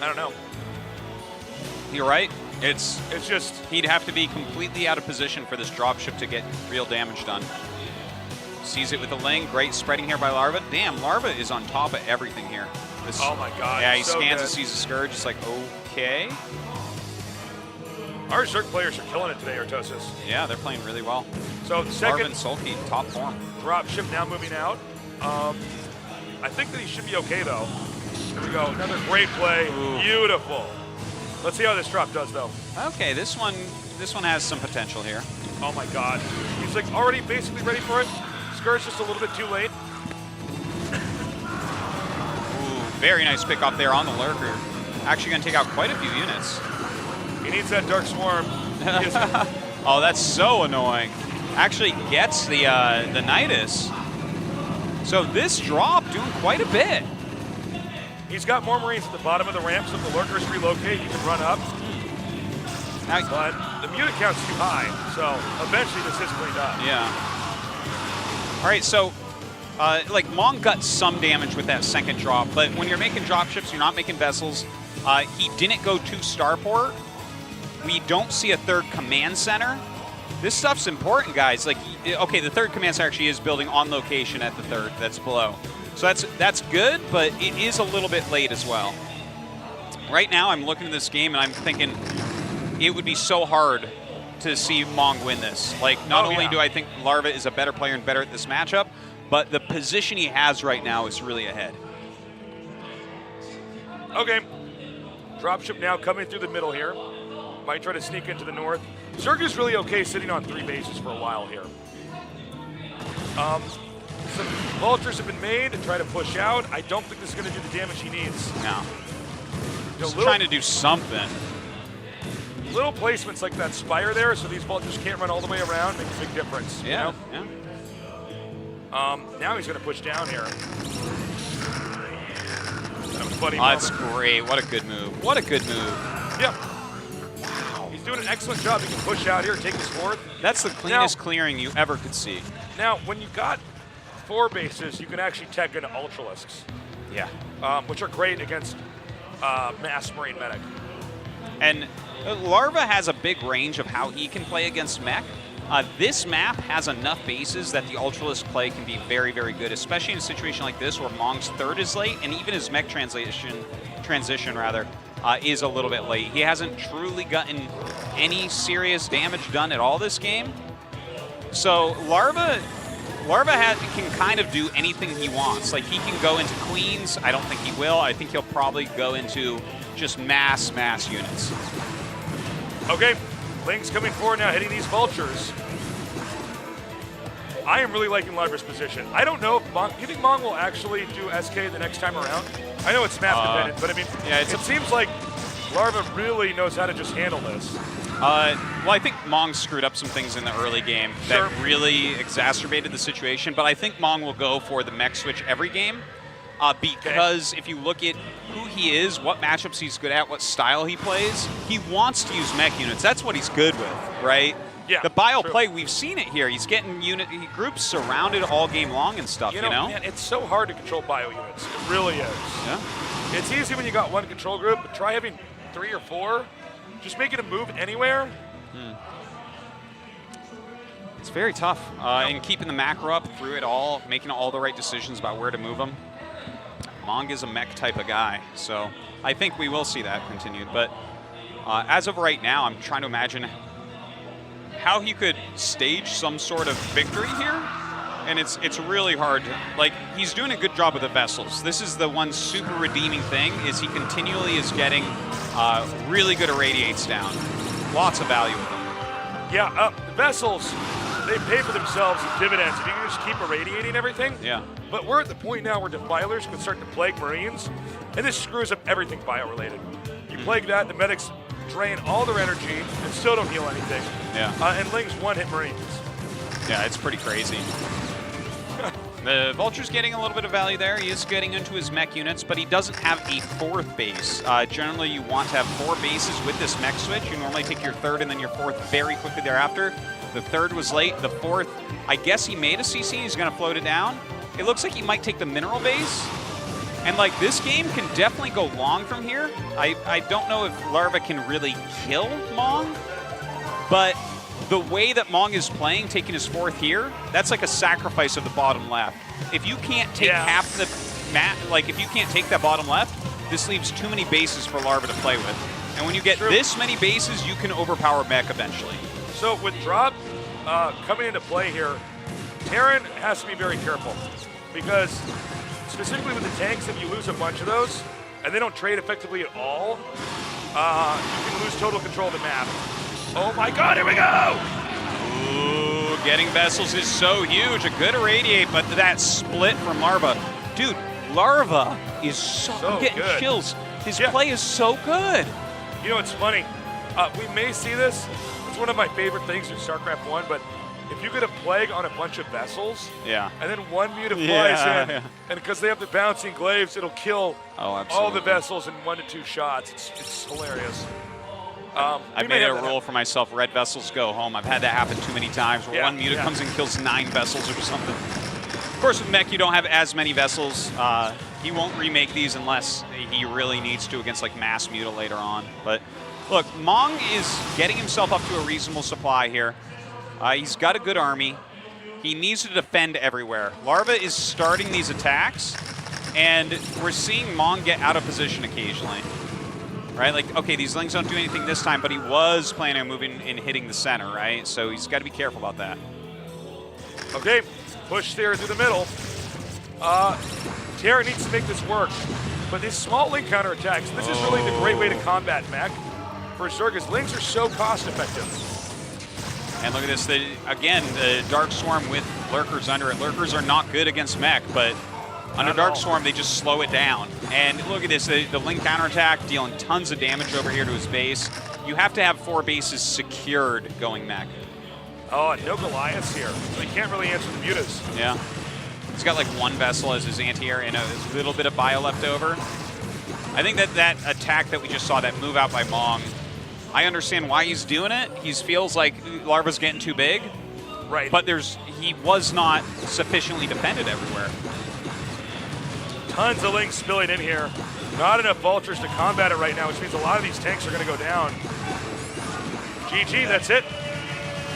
I don't know. You're right. It's just he'd have to be completely out of position for this dropship to get real damage done. Sees it with the Ling. Great spreading here by Larva. Damn, Larva is on top of everything here. This, oh my god. Yeah, he so scans good. and sees a Scourge. It's like, okay. Our Zerg players are killing it today, Artosis. Yeah, they're playing really well. So the second Larva and Sulky, top form. dropship now moving out. I think that he should be okay though. Here we go. Another great play. Ooh. Beautiful. Let's see how this drop does though. Okay, this one has some potential here. Oh my god. He's like already basically ready for it. Scourge just a little bit too late. Ooh, very nice pick up there on the Lurker. Actually going to take out quite a few units. He needs that Dark Swarm. Oh, that's so annoying. Actually gets the Nidus. So this drop doing quite a bit. He's got more Marines at the bottom of the ramp, so if the Lurkers relocate, he can run up. But the mutant count's too high, so eventually this is cleaned up. Yeah. All right, so like Mong got some damage with that second drop, but when you're making dropships, you're not making vessels. He didn't go to Starport. We don't see a third command center. This stuff's important, guys. Like, okay, the third command center actually is building on location at the third that's below. So that's good, but it is a little bit late as well. Right now, I'm looking at this game and I'm thinking it would be so hard to see Mong win this. Like, not only do I think Larva is a better player and better at this matchup, but the position he has right now is really ahead. Okay. Dropship now coming through the middle here. Might try to sneak into the north. Zerg is really okay sitting on 3 bases for a while here. Some vultures have been made to try to push out. I don't think this is going to do the damage he needs. No. Just trying to do something. Little placements like that spire there, so these vultures can't run all the way around, make a big difference. Yeah, you know? Yeah. Now he's going to push down here. That was a funny moment. That's great. What a good move. What a good move. Yep. He's doing an excellent job. He can push out here, take his fourth. That's the cleanest clearing you ever could see. Now, when you got 4 bases, you can actually tech into Ultralisks. Yeah. Which are great against Mass Marine Medic. And Larva has a big range of how he can play against mech. This map has enough bases that the Ultralisk play can be very, very good, especially in a situation like this where Mong's third is late and even his mech transition is a little bit late. He hasn't truly gotten any serious damage done at all this game. So Larva can kind of do anything he wants. Like, he can go into Queens. I don't think he will. I think he'll probably go into just mass units. Okay, Ling's coming forward now, hitting these vultures. I am really liking Larva's position. I don't know if Mong, do you think Mong will actually do SK the next time around? I know it's map dependent, but I mean, yeah, it seems like Larva really knows how to just handle this. Well, I think Mong screwed up some things in the early game that really exacerbated the situation, but I think Mong will go for the mech switch every game because if you look at who he is, what matchups he's good at, what style he plays, he wants to use mech units. That's what he's good with, right? Yeah, the bio play, we've seen it here. He's getting groups surrounded all game long and stuff, you know? Man, it's so hard to control bio units. It really is. Yeah. It's easy when you got one control group, but try having 3 or 4. Just making him move anywhere. It's very tough. And keeping the macro up through it all, making all the right decisions about where to move him. Mong is a mech type of guy, so I think we will see that continued. But as of right now, I'm trying to imagine how he could stage some sort of victory here. And it's really hard. Like, he's doing a good job with the vessels. This is the one super redeeming thing, is he continually is getting really good irradiates down. Lots of value with them. Yeah, the vessels, they pay for themselves in dividends if you can just keep irradiating everything. Yeah. But we're at the point now where defilers can start to plague Marines, and this screws up everything bio-related. You plague that, the medics drain all their energy and still don't heal anything. Yeah. And Ling's one-hit Marines. Yeah, it's pretty crazy. The Vulture's getting a little bit of value there. He is getting into his mech units, but he doesn't have a 4th base. Generally, you want to have 4 bases with this mech switch. You normally take your 3rd and then your 4th very quickly thereafter. The 3rd was late. The 4th, I guess he made a CC. He's going to float it down. It looks like he might take the mineral base. And, like, this game can definitely go long from here. I don't know if Larva can really kill Mong, but the way that Mong is playing, taking his 4th here, that's like a sacrifice of the bottom left. If you can't take half the map, like if you can't take that bottom left, this leaves too many bases for Larva to play with. And when you get this many bases, you can overpower mech eventually. So with drop coming into play here, Terran has to be very careful, because specifically with the tanks, if you lose a bunch of those and they don't trade effectively at all, you can lose total control of the map. Oh my god, here we go! Ooh, getting vessels is so huge. A good irradiate, but that split from Larva. Dude, Larva is so I'm getting good. chills. His play is so good. You know, it's funny. We may see this. It's one of my favorite things in StarCraft 1, but if you get a plague on a bunch of vessels, and then one muta flies in, and because they have the bouncing glaives, it'll kill all the vessels in 1 to 2 shots. It's hilarious. I made a rule for myself, red vessels go home. I've had that happen too many times where one muta comes and kills 9 vessels or something. Of course, with mech, you don't have as many vessels. He won't remake these unless he really needs to against like mass muta later on. But look, Mong is getting himself up to a reasonable supply here. He's got a good army. He needs to defend everywhere. Larva is starting these attacks, and we're seeing Mong get out of position occasionally. Right, like, okay, these Lings don't do anything this time, but he was planning on moving and hitting the center, right? So he's got to be careful about that. Okay, push there through the middle. Terra needs to make this work, but these small Ling counterattacks, this is really the great way to combat mech for Zerg's. Lings are so cost-effective. And look at this, again, the Dark Swarm with Lurkers under it. Lurkers are not good against mech, but under Dark Swarm, they just slow it down. And look at this, the Ling counterattack dealing tons of damage over here to his base. You have to have 4 bases secured going mech. Oh, and no Goliaths here, so he can't really answer the mutas. Yeah. He's got like 1 vessel as his anti-air and a little bit of bio left over. I think that attack that we just saw, that move out by Mong, I understand why he's doing it. He feels like Larva's getting too big. Right. But he was not sufficiently defended everywhere. Tons of Lings spilling in here. Not enough Vultures to combat it right now, which means a lot of these tanks are going to go down. GG, that's it.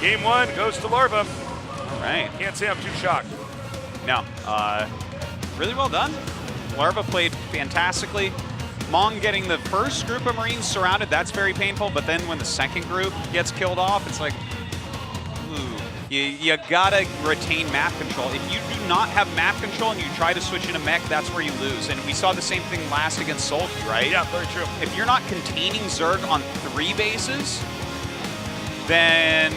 Game 1 goes to Larva. All right. Can't say I'm too shocked. No. Really well done. Larva played fantastically. Mong getting the first group of Marines surrounded, that's very painful, but then when the second group gets killed off, it's like, ooh. You gotta retain map control. If you do not have map control and you try to switch into mech, that's where you lose. And we saw the same thing last against Sulky, right? Yeah, very true. If you're not containing Zerg on 3 bases, then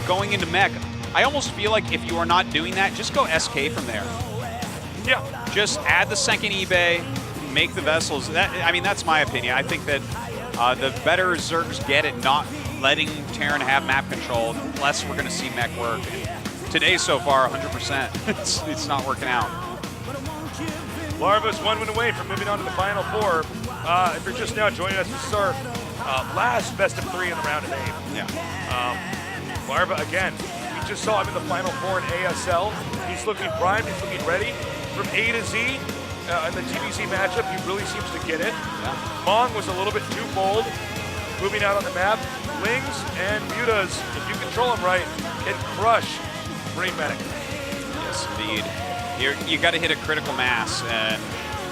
going into mech, I almost feel like if you are not doing that, just go SK from there. Yeah. Just add the second eBay, make the vessels. I mean, that's my opinion. I think that the better Zergs get at not letting Terran have map control, the less we're going to see mech work. And today, so far, 100%. It's not working out. Larva's 1 win away from moving on to the Final 4. If you're just now joining us, this is our last best of 3 in the round of 8. Yeah. Larva, again, we just saw him in the Final 4 in ASL. He's looking primed, he's looking ready. From A to Z, in the TBC matchup, he really seems to get it. Yeah. Mong was a little bit too bold, moving out on the map. Lings and mutas, if you control them right, can crush Marine Medic. Yes, indeed. You got to hit a critical mass, and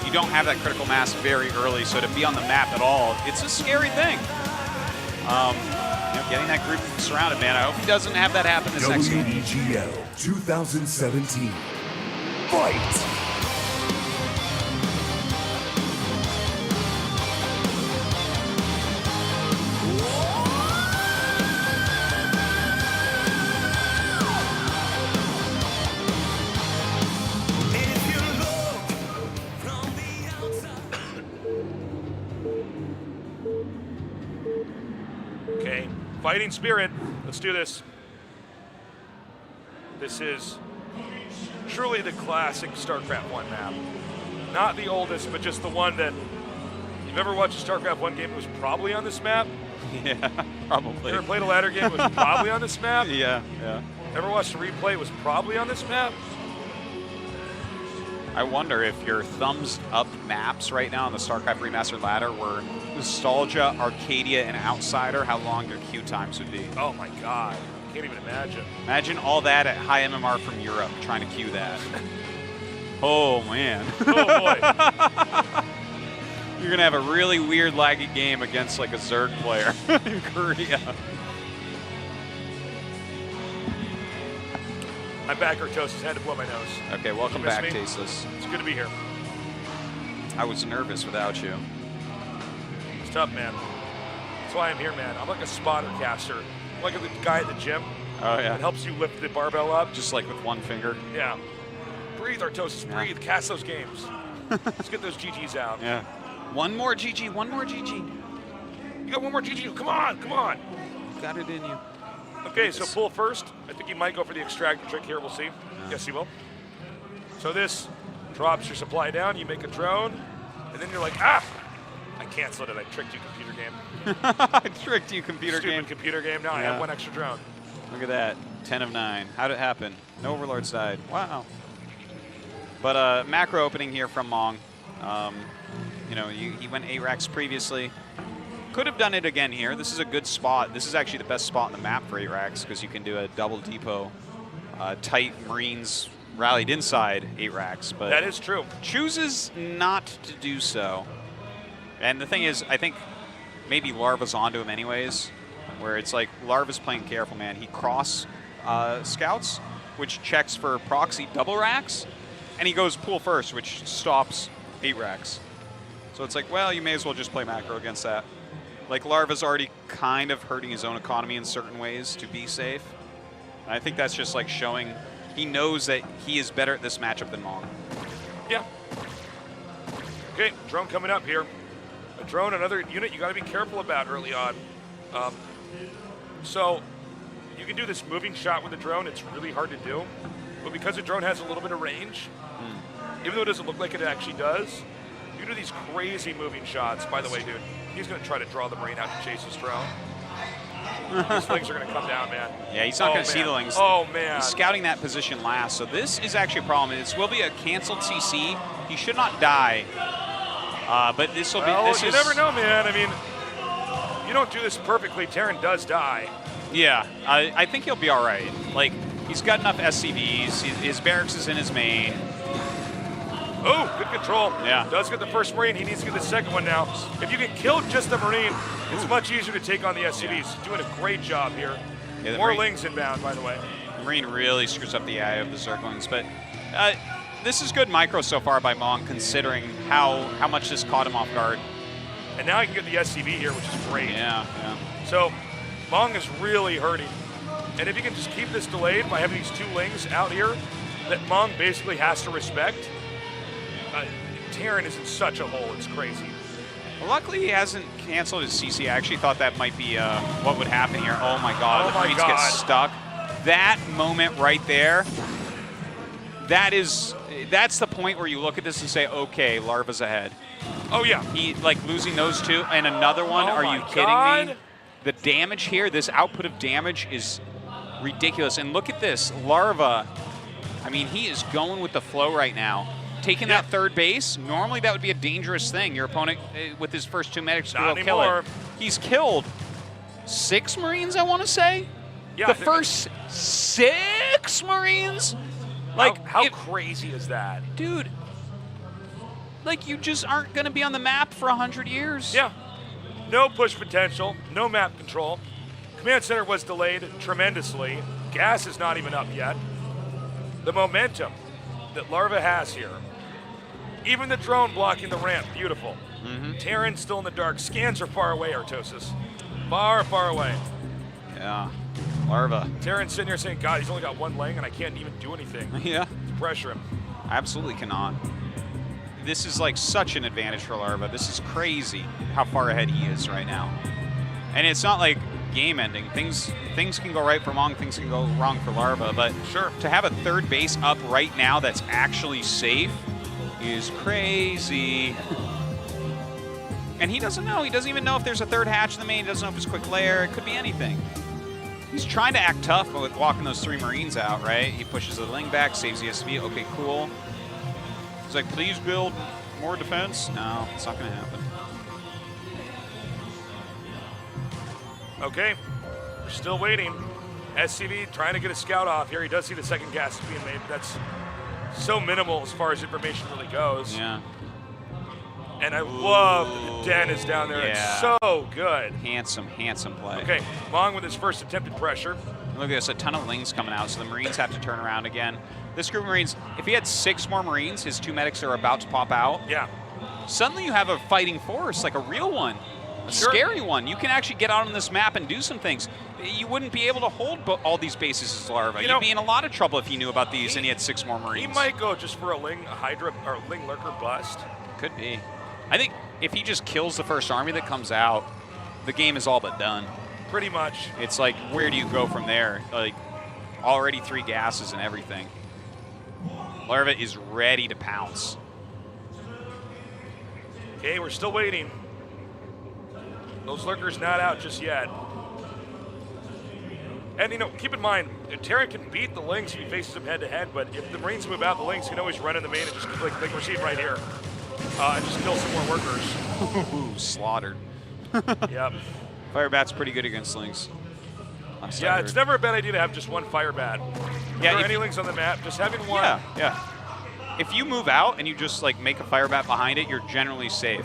you don't have that critical mass very early, so to be on the map at all, it's a scary thing. getting that group surrounded, man. I hope he doesn't have that happen this next game. WEGL 2017. Fight! Okay, fighting spirit. Let's do this. This is truly the classic StarCraft 1 map. Not the oldest, but just the one that you've ever watched a StarCraft 1 game, it was probably on this map. Yeah, probably. Ever played a ladder game, it was probably on this map. Yeah, yeah. Ever watched a replay, it was probably on this map. I wonder if your thumbs up maps right now on the StarCraft Remastered ladder were Nostalgia, Arcadia, and Outsider, how long your queue times would be. Oh my God, I can't even imagine. Imagine all that at high MMR from Europe trying to queue that. Oh man. Oh boy. You're gonna have a really weird laggy game against like a Zerg player in Korea. I'm back, Artosis. Had to blow my nose. Okay, welcome Miss back, me? Tasteless. It's good to be here. I was nervous without you. It's tough, man. That's why I'm here, man. I'm like a spotter caster. I'm like a guy at the gym. Oh That yeah. helps you lift the barbell up. Just like with one finger. Yeah. Breathe, Artosis. Yeah. Breathe. Cast those games. Let's get those GGs out. Yeah. One more GG, one more GG. You got one more GG. Come on, come on. Got it in you. Okay, so pull first. I think he might go for the extract trick here. We'll see. Yes, he will. So this drops your supply down. You make a drone, and then you're like, ah! I canceled it. I tricked you, computer game. I tricked you, computer Stupid game. computer game. Now I Yeah. have one extra drone. Look at that. 10 of 9. How'd it happen? No Overlords died. Wow. But macro opening here from Mong. You know, he went 8 racks previously. Could have done it again here. This is a good spot. This is actually the best spot on the map for 8 racks because you can do a double depot, tight Marines rallied inside 8 racks. But That is true. chooses not to do so. And the thing is, I think maybe Larva's onto him anyways, where it's like Larva's playing careful, man. He cross scouts, which checks for proxy double racks, and he goes pool first, which stops 8 racks. So it's like, well, you may as well just play macro against that. Like, Larva's already kind of hurting his own economy in certain ways to be safe. And I think that's just like showing he knows that he is better at this matchup than Mong. Yeah. Okay, drone coming up here. A drone, another unit you got to be careful about early on. So you can do this moving shot with a drone. It's really hard to do. But because the drone has a little bit of range, even though it doesn't look like it actually does, you can do these crazy moving shots. By the way, dude, he's going to try to draw the Marine out to chase his drone. These lings are going to come down, man. Yeah, he's not going to see the lings. Oh, man. He's scouting that position last, so this is actually a problem. This will be a canceled CC. He should not die, but this will be. Well, This you is, never know, man. I mean, you don't do this perfectly. Terran does die. Yeah, I think he'll be all right. Like, he's got enough SCVs. His barracks is in his main. Oh, good control. Yeah. Does get the first Marine. He needs to get the second one now. If you can kill just the Marine, it's much easier to take on the SCVs. Yeah. Doing a great job here. Yeah, the More Marine- lings inbound, by the way. Marine really screws up the eye of the Zerglings, but this is good micro so far by Mong, considering how much this caught him off guard. And now he can get the SCV here, which is great. Yeah, yeah. So Mong is really hurting. And if you can just keep this delayed by having these 2 lings out here that Mong basically has to respect, Terran is in such a hole, it's crazy. Well, luckily he hasn't canceled his CC. I actually thought that might be what would happen here. Oh my God, Oh the my Marines get God. stuck. That moment right there, that's the point where you look at this and say, okay, Larva's ahead. Oh, yeah. He, like, losing those 2 and another one, Oh are my you kidding God. me? The damage here, this output of damage is ridiculous. And look at this, Larva, I mean, he is going with the flow right now. Taking that third base, normally that would be a dangerous thing. Your opponent, with his first 2 medics, Not will kill anymore. it. He's killed 6 Marines, I want to say. Yeah, The I think first 6 Marines? Like, how crazy is that? dude, like, you just aren't going to be on the map for 100 years. Yeah. No push potential, no map control. Command center was delayed tremendously. Gas is not even up yet. The momentum that Larva has here. Even the drone blocking the ramp, beautiful. Terran still in the dark. Scans are far away, Artosis. Far, far away. Yeah. Larva. Terran's sitting here saying, God, he's only got one lane and I can't even do anything. Yeah. Pressure him. Absolutely cannot. This is like such an advantage for Larva. This is crazy how far ahead he is right now. And it's not like game ending. Things can go right for Mong, things can go wrong for Larva, but sure, to have a third base up right now that's actually safe is crazy. And he doesn't know. He doesn't even know if there's a third hatch in the main. He doesn't know if it's quick layer. It could be anything. He's trying to act tough with walking those 3 Marines out, right? He pushes the Ling back, saves the SV. Okay, cool. He's like, please build more defense. No, it's not going to happen. Okay, we're still waiting. SCV trying to get a scout off here. He does see the second gas being made, but that's so minimal as far as information really goes. Yeah. And I love that the Den is down there. Yeah. It's so good. Handsome, handsome play. Okay, Mong with his first attempted pressure. Look at this, a ton of Lings coming out, so the Marines have to turn around again. This group of Marines, if he had 6 more Marines, his 2 medics are about to pop out. Yeah. Suddenly you have a fighting force, like a real one. A scary one. You can actually get out on this map and do some things. You wouldn't be able to hold all these bases as Larva. You'd be in a lot of trouble if you knew about these and he had 6 more Marines. He might go just for a Ling Hydra or Ling Lurker bust. Could be. I think if he just kills the first army that comes out, the game is all but done. Pretty much. It's like, where do you go from there? Like, already 3 gases and everything. Larva is ready to pounce. Okay, we're still waiting. Those Lurkers not out just yet. And, you know, keep in mind, Terran can beat the Lings if he faces them head-to-head, but if the Marines move out, the Lings can always run in the main and just, like we're seeing right here, and just kill some more workers. Ooh, slaughtered. Yep. Firebat's pretty good against Lings. Yeah, it's never a bad idea to have just one Firebat. Yeah, if any Lings on the map, just having one. Yeah, yeah. If you move out and you just like make a Firebat behind it, you're generally safe.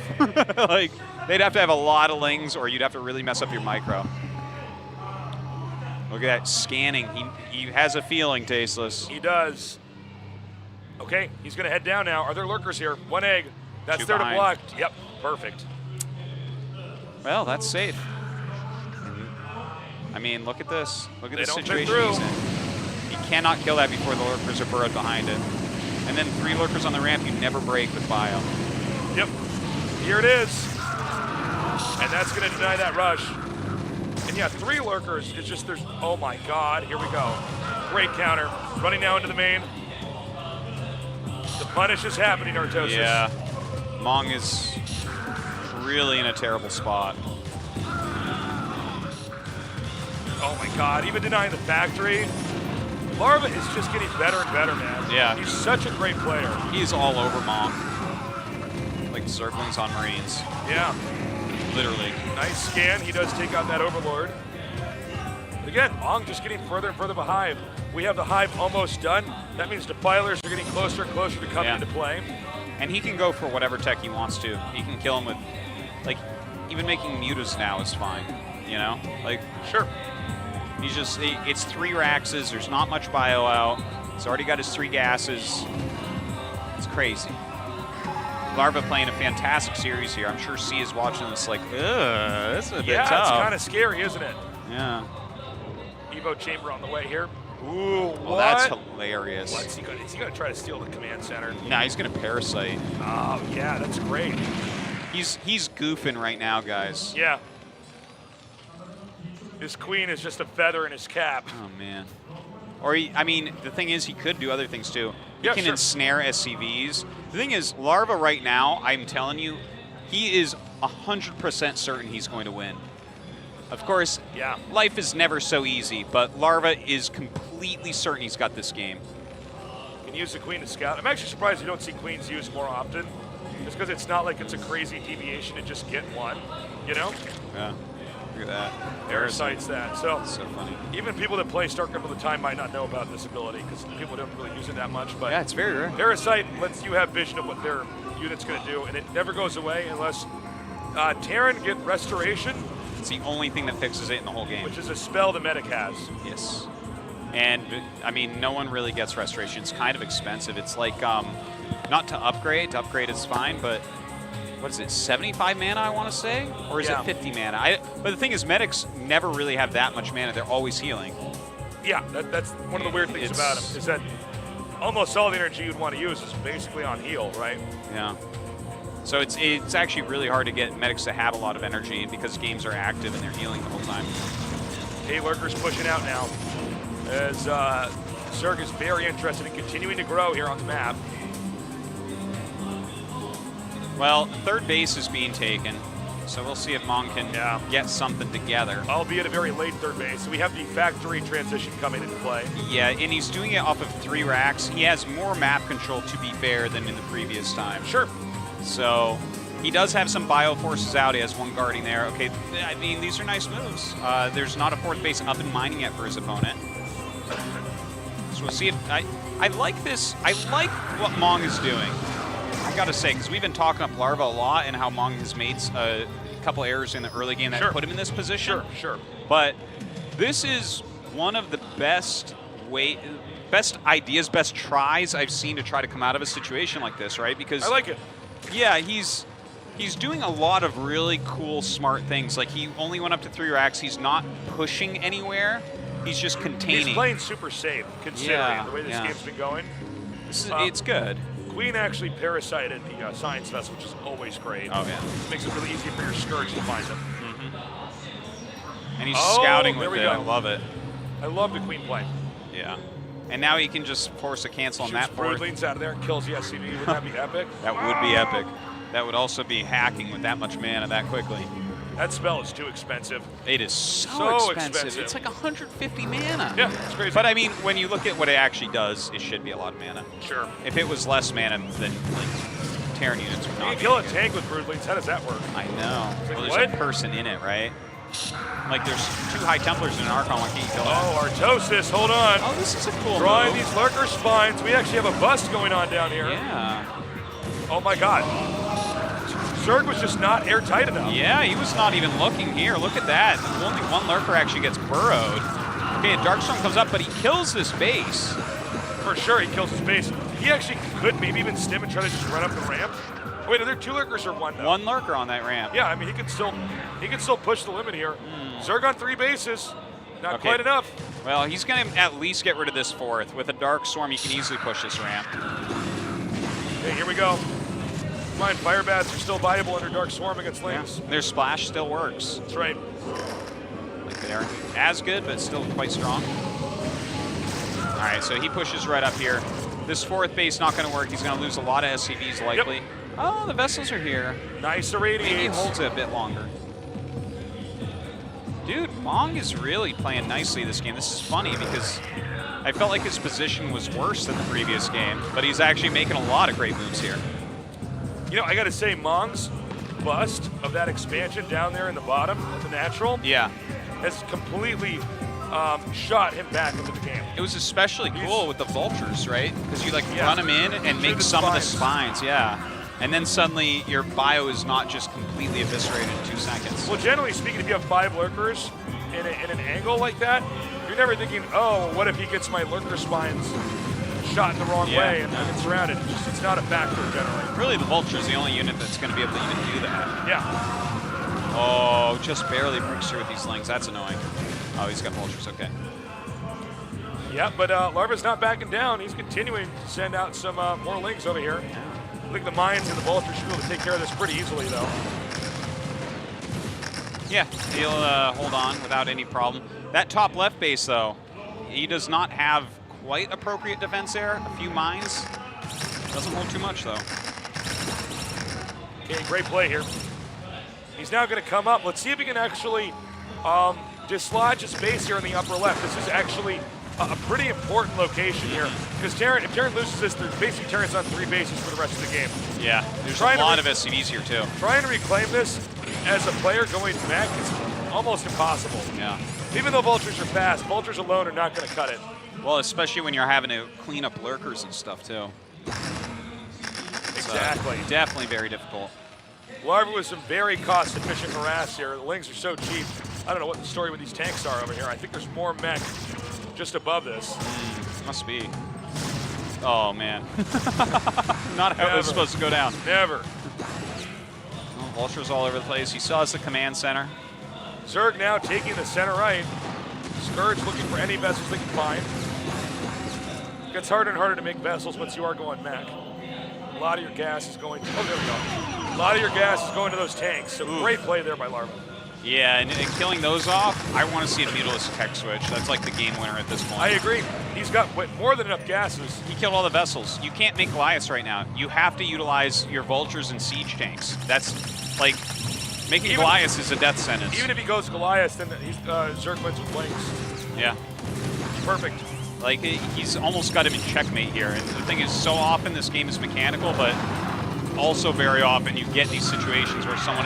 Like, they'd have to have a lot of Lings or you'd have to really mess up your micro. Look at that scanning. He has a feeling, Tasteless. He does. Okay, he's going to head down now. Are there Lurkers here? 1 egg. That's 2 there to behind. block. Yep, perfect. Well, that's safe. I mean, look at this. Look at the don't situation fit he's in. He cannot kill that before the Lurkers are burrowed behind it. And then 3 Lurkers on the ramp, you never break with bio. Yep, here it is. And that's going to deny that rush. And yeah, 3 Lurkers, it's just oh my God, here we go. Great counter, running now into the main. The punish is happening, Artosis. Yeah, Mong is really in a terrible spot. Oh my God, even denying the factory. Larva is just getting better and better, man. Yeah. He's such a great player. He's all over Mong. Like Zerglings on Marines. Yeah. Literally. Nice scan. He does take out that Overlord. But again, Mong just getting further and further behind. We have the Hive almost done. That means defilers are getting closer and closer to coming into play. And he can go for whatever tech he wants to. He can kill him with, like, even making mutas now is fine. You know? Like, sure. He's just, it's 3 Raxes. There's not much bio out. He's already got his 3 gases. It's crazy. Larva playing a fantastic series here. I'm sure C is watching this like, ugh, this is a bit tough. Yeah, it's kind of scary, isn't it? Yeah. Evo chamber on the way here. Ooh, what? Well, that's hilarious. What's he going to? Is he going to try to steal the command center? Nah, he's going to parasite. Oh, yeah, that's great. He's goofing right now, guys. Yeah. His queen is just a feather in his cap. Oh, man. Or, I mean, the thing is, he could do other things, too. He can ensnare SCVs. The thing is, Larva right now, I'm telling you, he is 100% certain he's going to win. Of course, life is never so easy, but Larva is completely certain he's got this game. Can use the queen to scout. I'm actually surprised you don't see queens used more often, just because it's not like it's a crazy deviation to just get one, you know? Yeah. Look at that. Parasites that. So, that's so funny. Even people that play StarCraft all the time might not know about this ability because people don't really use it that much. But yeah, it's very rare. Parasite lets you have vision of what their unit's going to do, and it never goes away unless Terran get Restoration It's the only thing that fixes it in the whole game. Which is a spell the medic has. Yes. And, I mean, no one really gets restoration. It's kind of expensive. It's like, not to upgrade. To upgrade is fine, but what is it, 75 mana, I want to say? Or is it 50 mana? But the thing is, medics never really have that much mana. They're always healing. Yeah, that's one of the weird things about him, is that almost all the energy you'd want to use is basically on heal, right? Yeah. So it's actually really hard to get medics to have a lot of energy because games are active and they're healing the whole time. Hey, Lurker's pushing out now, as Zerg is very interested in continuing to grow here on the map. Well, third base is being taken, so we'll see if Mong can get something together. Albeit a very late third base, so we have the factory transition coming into play. Yeah, and he's doing it off of 3 racks. He has more map control, to be fair, than in the previous time. Sure. So he does have some bio forces out. He has 1 guarding there. Okay, I mean, these are nice moves. There's not a 4th base up and mining yet for his opponent. So we'll see if I like this. I like what Mong is doing. I gotta say, because we've been talking up Larva a lot and how Mong has made a couple errors in the early game that put him in this position. Sure. But this is one of the best ideas, best tries I've seen to try to come out of a situation like this, right? Because I like it. Yeah, he's doing a lot of really cool, smart things. Like, he only went up to 3 racks. He's not pushing anywhere. He's just containing. He's playing super safe, considering the way this game's been going. It's good. Queen actually parasited the science vessel, which is always great. Oh, yeah. It makes it really easy for your Scourge to find them. And he's scouting with it. I love it. I love the Queen play. Yeah. And now he can just force a cancel on that fourth. Broodlings out of there and kills the SCV. Wouldn't that be epic? That would be epic. That would also be hacking with that much mana that quickly. That spell is too expensive. It is so expensive. It's like 150 mana. Yeah, it's crazy. But I mean, when you look at what it actually does, it should be a lot of mana. Sure. If it was less mana, then like Terran units would not. You can kill a tank with Broodlings. How does that work? I know. Like, well, there's a person in it, right? Like, there's 2 High Templars in an Archon. Why can't you kill that? Oh, Artosis, hold on. Oh, this is a cool Drawing move. these Lurker Spines. We actually have a bust going on down here. Yeah. Oh my god. Zerg was just not airtight enough. Yeah, he was not even looking here. Look at that. Only 1 Lurker actually gets burrowed. Okay, a Darkstorm comes up, but he kills this base. For sure, he kills his base. He actually could maybe even stim and try to just run up the ramp. Wait, are there 2 Lurkers or 1 now? 1 Lurker on that ramp. Yeah, I mean, he can still push the limit here. Zerg on 3 bases. Not quite enough. Well, he's going to at least get rid of this 4th. With a Darkstorm, he can easily push this ramp. Okay, here we go. Fine, Fire Bats are still viable under Dark Swarm against lanes. Yeah. Their splash still works. That's right. Like they are as good, but still quite strong. All right, so he pushes right up here. This 4th base not going to work. He's going to lose a lot of SCVs likely. Yep. Oh, the vessels are here. Nice irradiates. Maybe he holds it a bit longer. Dude, Mong is really playing nicely this game. This is funny because I felt like his position was worse than the previous game, but he's actually making a lot of great moves here. You know, I got to say, Mong's bust of that expansion down there in the bottom, the natural, has completely shot him back into the game. It was especially cool with the vultures, right? Because you like run them in and make some of the spines, and then suddenly your bio is not just completely eviscerated in 2 seconds. Well, generally speaking, if you have 5 Lurkers in an angle like that, you're never thinking, oh, what if he gets my Lurker spines shot in the wrong way and then surrounded? It's not a factor generally. Really, the vulture's the only unit that's going to be able to even do that. Yeah. Oh, just barely breaks through with these slings. That's annoying. Oh, he's got vultures. Okay. Yeah, but Larva's not backing down. He's continuing to send out some more links over here. I think the mines and the vultures should be able to take care of this pretty easily, though. Yeah, he'll hold on without any problem. That top left base, though, he does not have quite appropriate defense there. A few mines. Doesn't hold too much, though. Okay, great play here. He's now going to come up. Let's see if he can actually dislodge his base here in the upper left. This is actually a pretty important location here. Because if Terran loses this, they're basically Terran's on 3 bases for the rest of the game. Yeah, there's a lot of SCVs here, too. Trying to reclaim this as a player going back is almost impossible. Yeah. Even though vultures are fast, vultures alone are not going to cut it. Well, especially when you're having to clean up lurkers and stuff, too. Exactly. Definitely very difficult. Larva with some very cost-efficient harass here. The Lings are so cheap. I don't know what the story with these tanks are over here. I think there's more mech just above this. Must be. Oh, man. Not how it was supposed to go down. Never. Oh, Vulture's all over the place. He still has the command center. Zerg now taking the center right. Scourge looking for any vessels they can find. Gets harder and harder to make vessels once you are going mech. A lot of your gas is going to, oh, there we go. A lot of your gas is going to those tanks. So great play there by Larva. Yeah, and killing those off, I want to see a Mutilus tech switch. That's like the game winner at this point. I agree. He's got more than enough gases. He killed all the vessels. You can't make Goliaths right now. You have to utilize your Vultures and Siege tanks. That's like, making Goliaths is a death sentence. Even if he goes Goliath, then he's Zerg wins with Lings. Yeah. Perfect. Like, he's almost got him in checkmate here. And the thing is, so often this game is mechanical, but also very often you get these situations where someone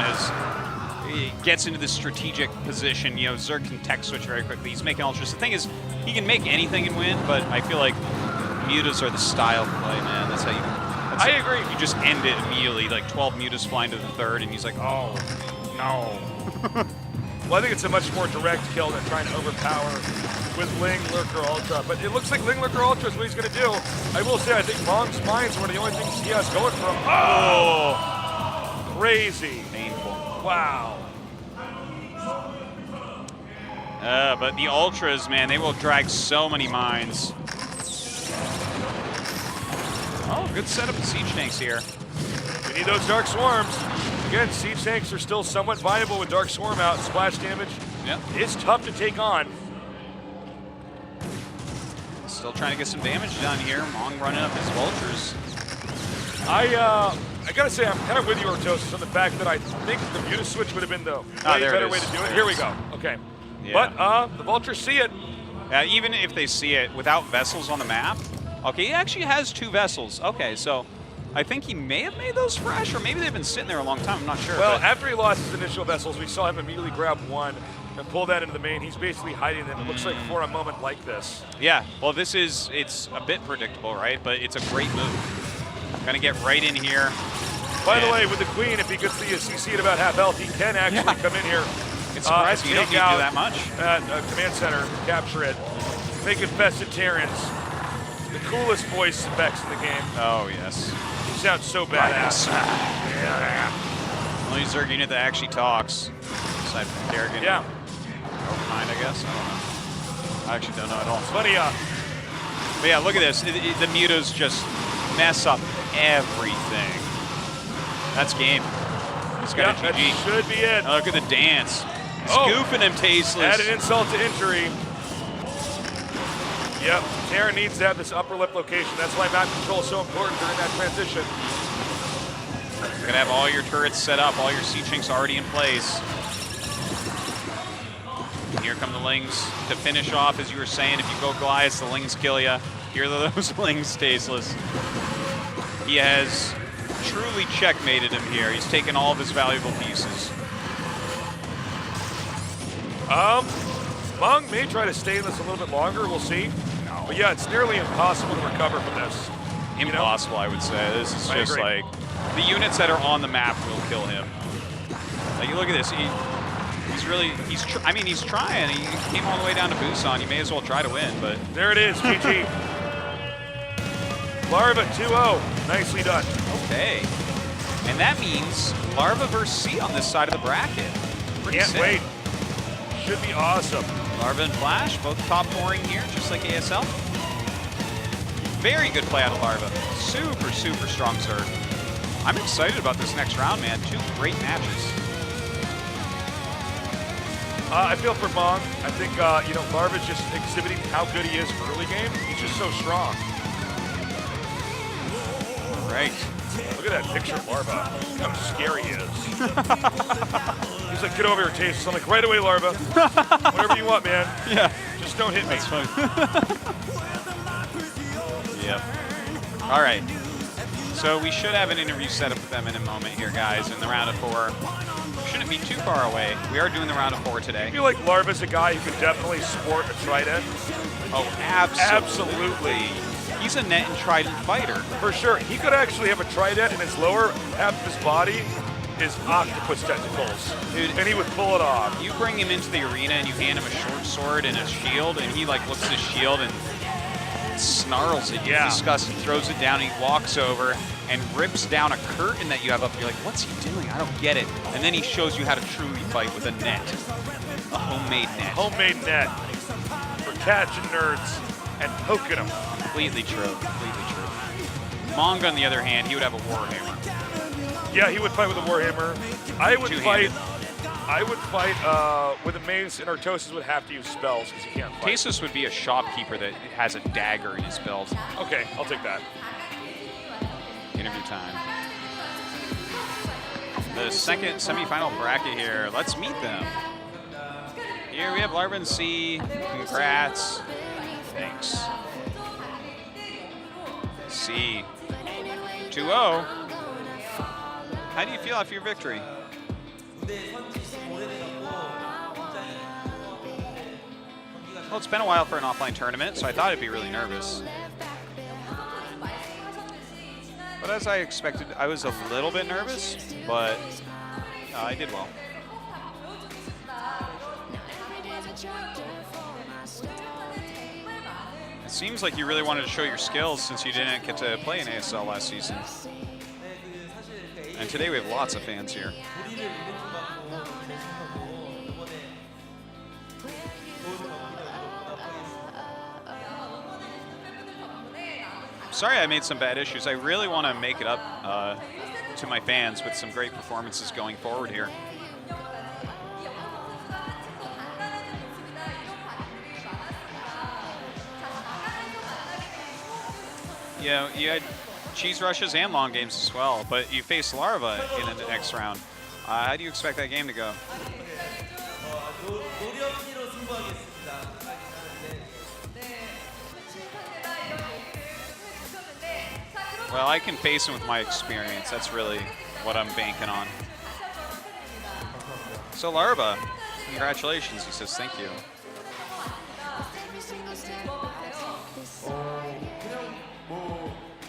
gets into this strategic position. You know, Zerg can tech switch very quickly. He's making ultras. The thing is, he can make anything and win, but I feel like mutas are the style of play, man. That's how you... I agree. You just end it immediately, like 12 mutas flying to the third, and he's like, oh, no. Well, I think it's a much more direct kill than trying to overpower with Ling, Lurker, Ultra. But it looks like Ling, Lurker, Ultra is what he's going to do. I will say, I think Mong's Mines are one of the only things he has going for him. Oh! Crazy. Painful. Wow. But the Ultras, man, they will drag so many mines. Oh, good setup of Siege tanks here. We need those Dark Swarms. Again, Siege tanks are still somewhat viable with Dark Swarm out. Splash damage is tough to take on. Still trying to get some damage done here. Mong running up his Vultures. I gotta say, I'm kind of with you, Ortosis, on the fact that I think the Muta switch would have been the way better way to do it. Here we go. Okay. Yeah. But the Vultures see it. Even if they see it without vessels on the map. Okay, he actually has 2 vessels. Okay, so I think he may have made those fresh, or maybe they've been sitting there a long time. I'm not sure. Well, after he lost his initial vessels, we saw him immediately grab one and pull that into the main. He's basically hiding them, it looks like, for a moment like this. Yeah, well, it's a bit predictable, right? But it's a great move. Gonna get right in here. By the way, with the Queen, if he could see a CC at about half health, he can actually come in here. It's surprising you don't need to do that much. At Command Center, capture it, make infested Terrans. The coolest voice effects in the game. Oh, yes. He sounds so badass. Only Zerg unit that actually talks, aside from Kerrigan. Yeah. Kind, I guess. I don't know. I actually don't know at all. It's funny, but yeah, look at this. The mutas just mess up everything. That's game. He's got a GG. That should be it. Oh, look at the dance. Scooping him tasteless. Add an insult to injury. Yep, Terran needs to have this upper lip location. That's why map control is so important during that transition. You're gonna have all your turrets set up, all your siege tanks already in place. Here come the Lings to finish off, as you were saying. If you go Goliaths, the Lings kill you. Here are those Lings tasteless. He has truly checkmated him here. He's taken all of his valuable pieces. Mong may try to stay in this a little bit longer. We'll see. No. But yeah, it's nearly impossible to recover from this. Impossible, I would say. This is just like the units that are on the map will kill him. Like, you look at this. He's trying. He came all the way down to Busan. You may as well try to win, but there it is. GG. Larva 2-0. Nicely done. Okay. And that means Larva versus C on this side of the bracket. Can't wait. Should be awesome. Larva and Flash, both top 4ing here, just like ASL. Very good play out of Larva. Super, super strong Zerg. I'm excited about this next round, man. 2 great matches. I feel for Mong. I think, Larva's just exhibiting how good he is early game. He's just so strong. All right. Look at that picture of Larva. Look how scary he is. He's like, get over here, Taste. I'm like, right away, Larva. Whatever you want, man. Yeah. Just don't hit me. That's funny. Yep. All right. So we should have an interview set up with them in a moment here, guys, in the round of 4. Shouldn't be too far away. We are doing the round of 4 today. I feel like Larva's a guy who could definitely sport a trident. Oh, absolutely. He's a net and trident fighter. For sure. He could actually have a trident in his lower half of his body his octopus tentacles. Dude, and he would pull it off. You bring him into the arena and you hand him a short sword and a shield, and he like looks at his shield and snarls at you, disgusted, throws it down, and he walks over and rips down a curtain that you have up. You're like, what's he doing? I don't get it. And then he shows you how to truly fight with a net. A homemade net. Homemade net for catching nerds and poking them. Completely true. Completely true. Mong, on the other hand, he would have a warhammer. Yeah, he would fight with a warhammer. I would Two-handed. fight with a mace, and Artosis would have to use spells because he can't fight. Tasos would be a shopkeeper that has a dagger in his belt. Okay, I'll take that. Interview time. The second semifinal bracket here. Let's meet them. Here we have Larva and C. Congrats. Thanks. C. 2-0. How do you feel after your victory? Well, it's been a while for an offline tournament, so I thought I'd be really nervous. But as I expected, I was a little bit nervous, but I did well. It seems like you really wanted to show your skills since you didn't get to play in ASL last season. And today we have lots of fans here. Sorry I made some bad issues. I really want to make it up to my fans with some great performances going forward here. Yeah, you had cheese rushes and long games as well, but you faced Larva in the next round. How do you expect that game to go? Well, I can face him with my experience. That's really what I'm banking on. So Larva, congratulations, he says thank you.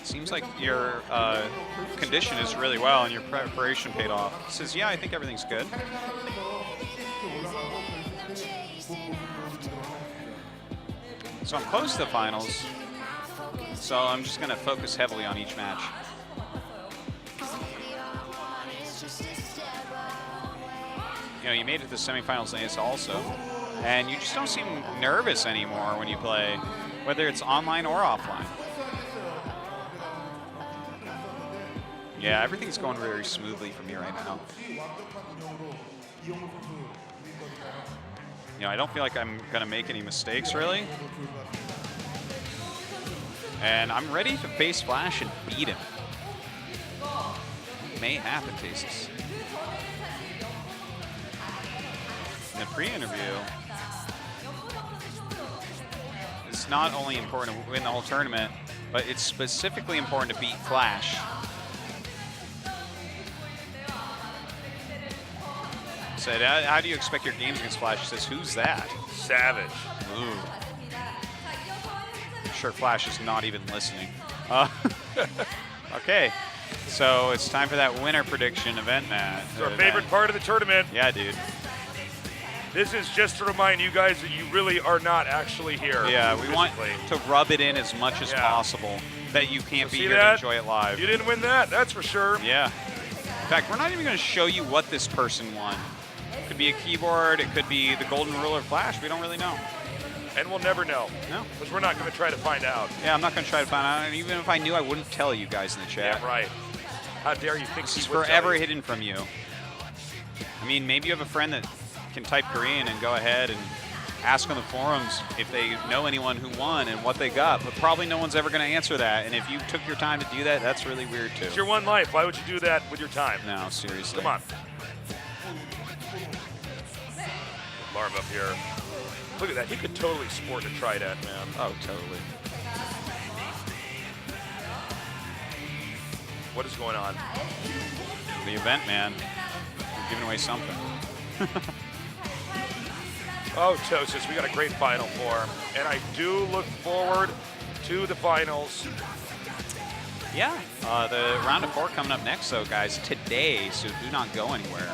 Seems like your condition is really well and your preparation paid off. He says, yeah, I think everything's good. So I'm close to the finals. So I'm just going to focus heavily on each match. You know, you made it to the semifinals in ASL also, and you just don't seem nervous anymore when you play, whether it's online or offline. Yeah, everything's going very smoothly for me right now. You know, I don't feel like I'm going to make any mistakes, really. And I'm ready to face Flash and beat him. It may happen, Tasis. In the pre-interview, it's not only important to win the whole tournament, but it's specifically important to beat Flash. Said, how do you expect your games against Flash? He says, who's that? Savage. Ooh. I'm sure Flash is not even listening. Okay, so it's time for that winner prediction event, Matt. It's our favorite part of the tournament. Yeah, dude. This is just to remind you guys that you really are not actually here. Yeah, we want to rub it in as much as possible that you can't be here to enjoy it live. You didn't win that, that's for sure. Yeah. In fact, we're not even going to show you what this person won. It could be a keyboard, it could be the Golden Ruler Flash, we don't really know. And we'll never know. No. Because we're not going to try to find out. Yeah, I'm not going to try to find out, and even if I knew, I wouldn't tell you guys in the chat. Yeah, right. How dare you think This is he would forever tell you? hidden from you. I mean, maybe you have a friend that can type Korean and go ahead and ask on the forums if they know anyone who won and what they got, but probably no one's ever going to answer that. And if you took your time to do that, that's really weird too. It's your one life. Why would you do that with your time? No, seriously. Come on. Larva up here. Look at that. He could totally sport a trident, man. Oh, totally. What is going on? The event, man. We're giving away something. Oh, Tosis, we got a great final for him. And I do look forward to the finals. Yeah, the round of 4 coming up next, though, guys, today, so do not go anywhere.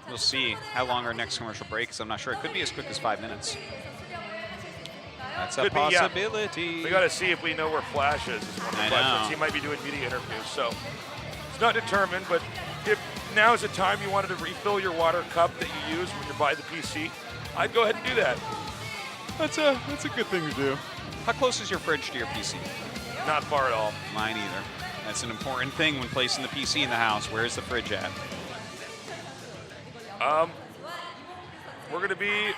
We'll see how long our next commercial break is. I'm not sure. It could be as quick as 5 minutes. That's a possibility. We got to see if we know where Flash is. One of the questions. He might be doing media interviews, so it's not determined. But if now is the time you wanted to refill your water cup that you use when you buy the PC, I'd go ahead and do that. That's a good thing to do. How close is your fridge to your PC? Not far at all. Mine either. That's an important thing when placing the PC in the house. Where's the fridge at? We're going to be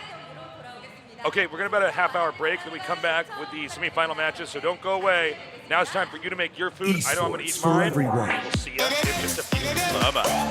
okay. We're going to about a half-hour break. Then we come back with the semifinal matches. So don't go away. Now it's time for you to make your food. I know I'm going to eat mine. For everyone. We'll see you in just a few. Bye-bye.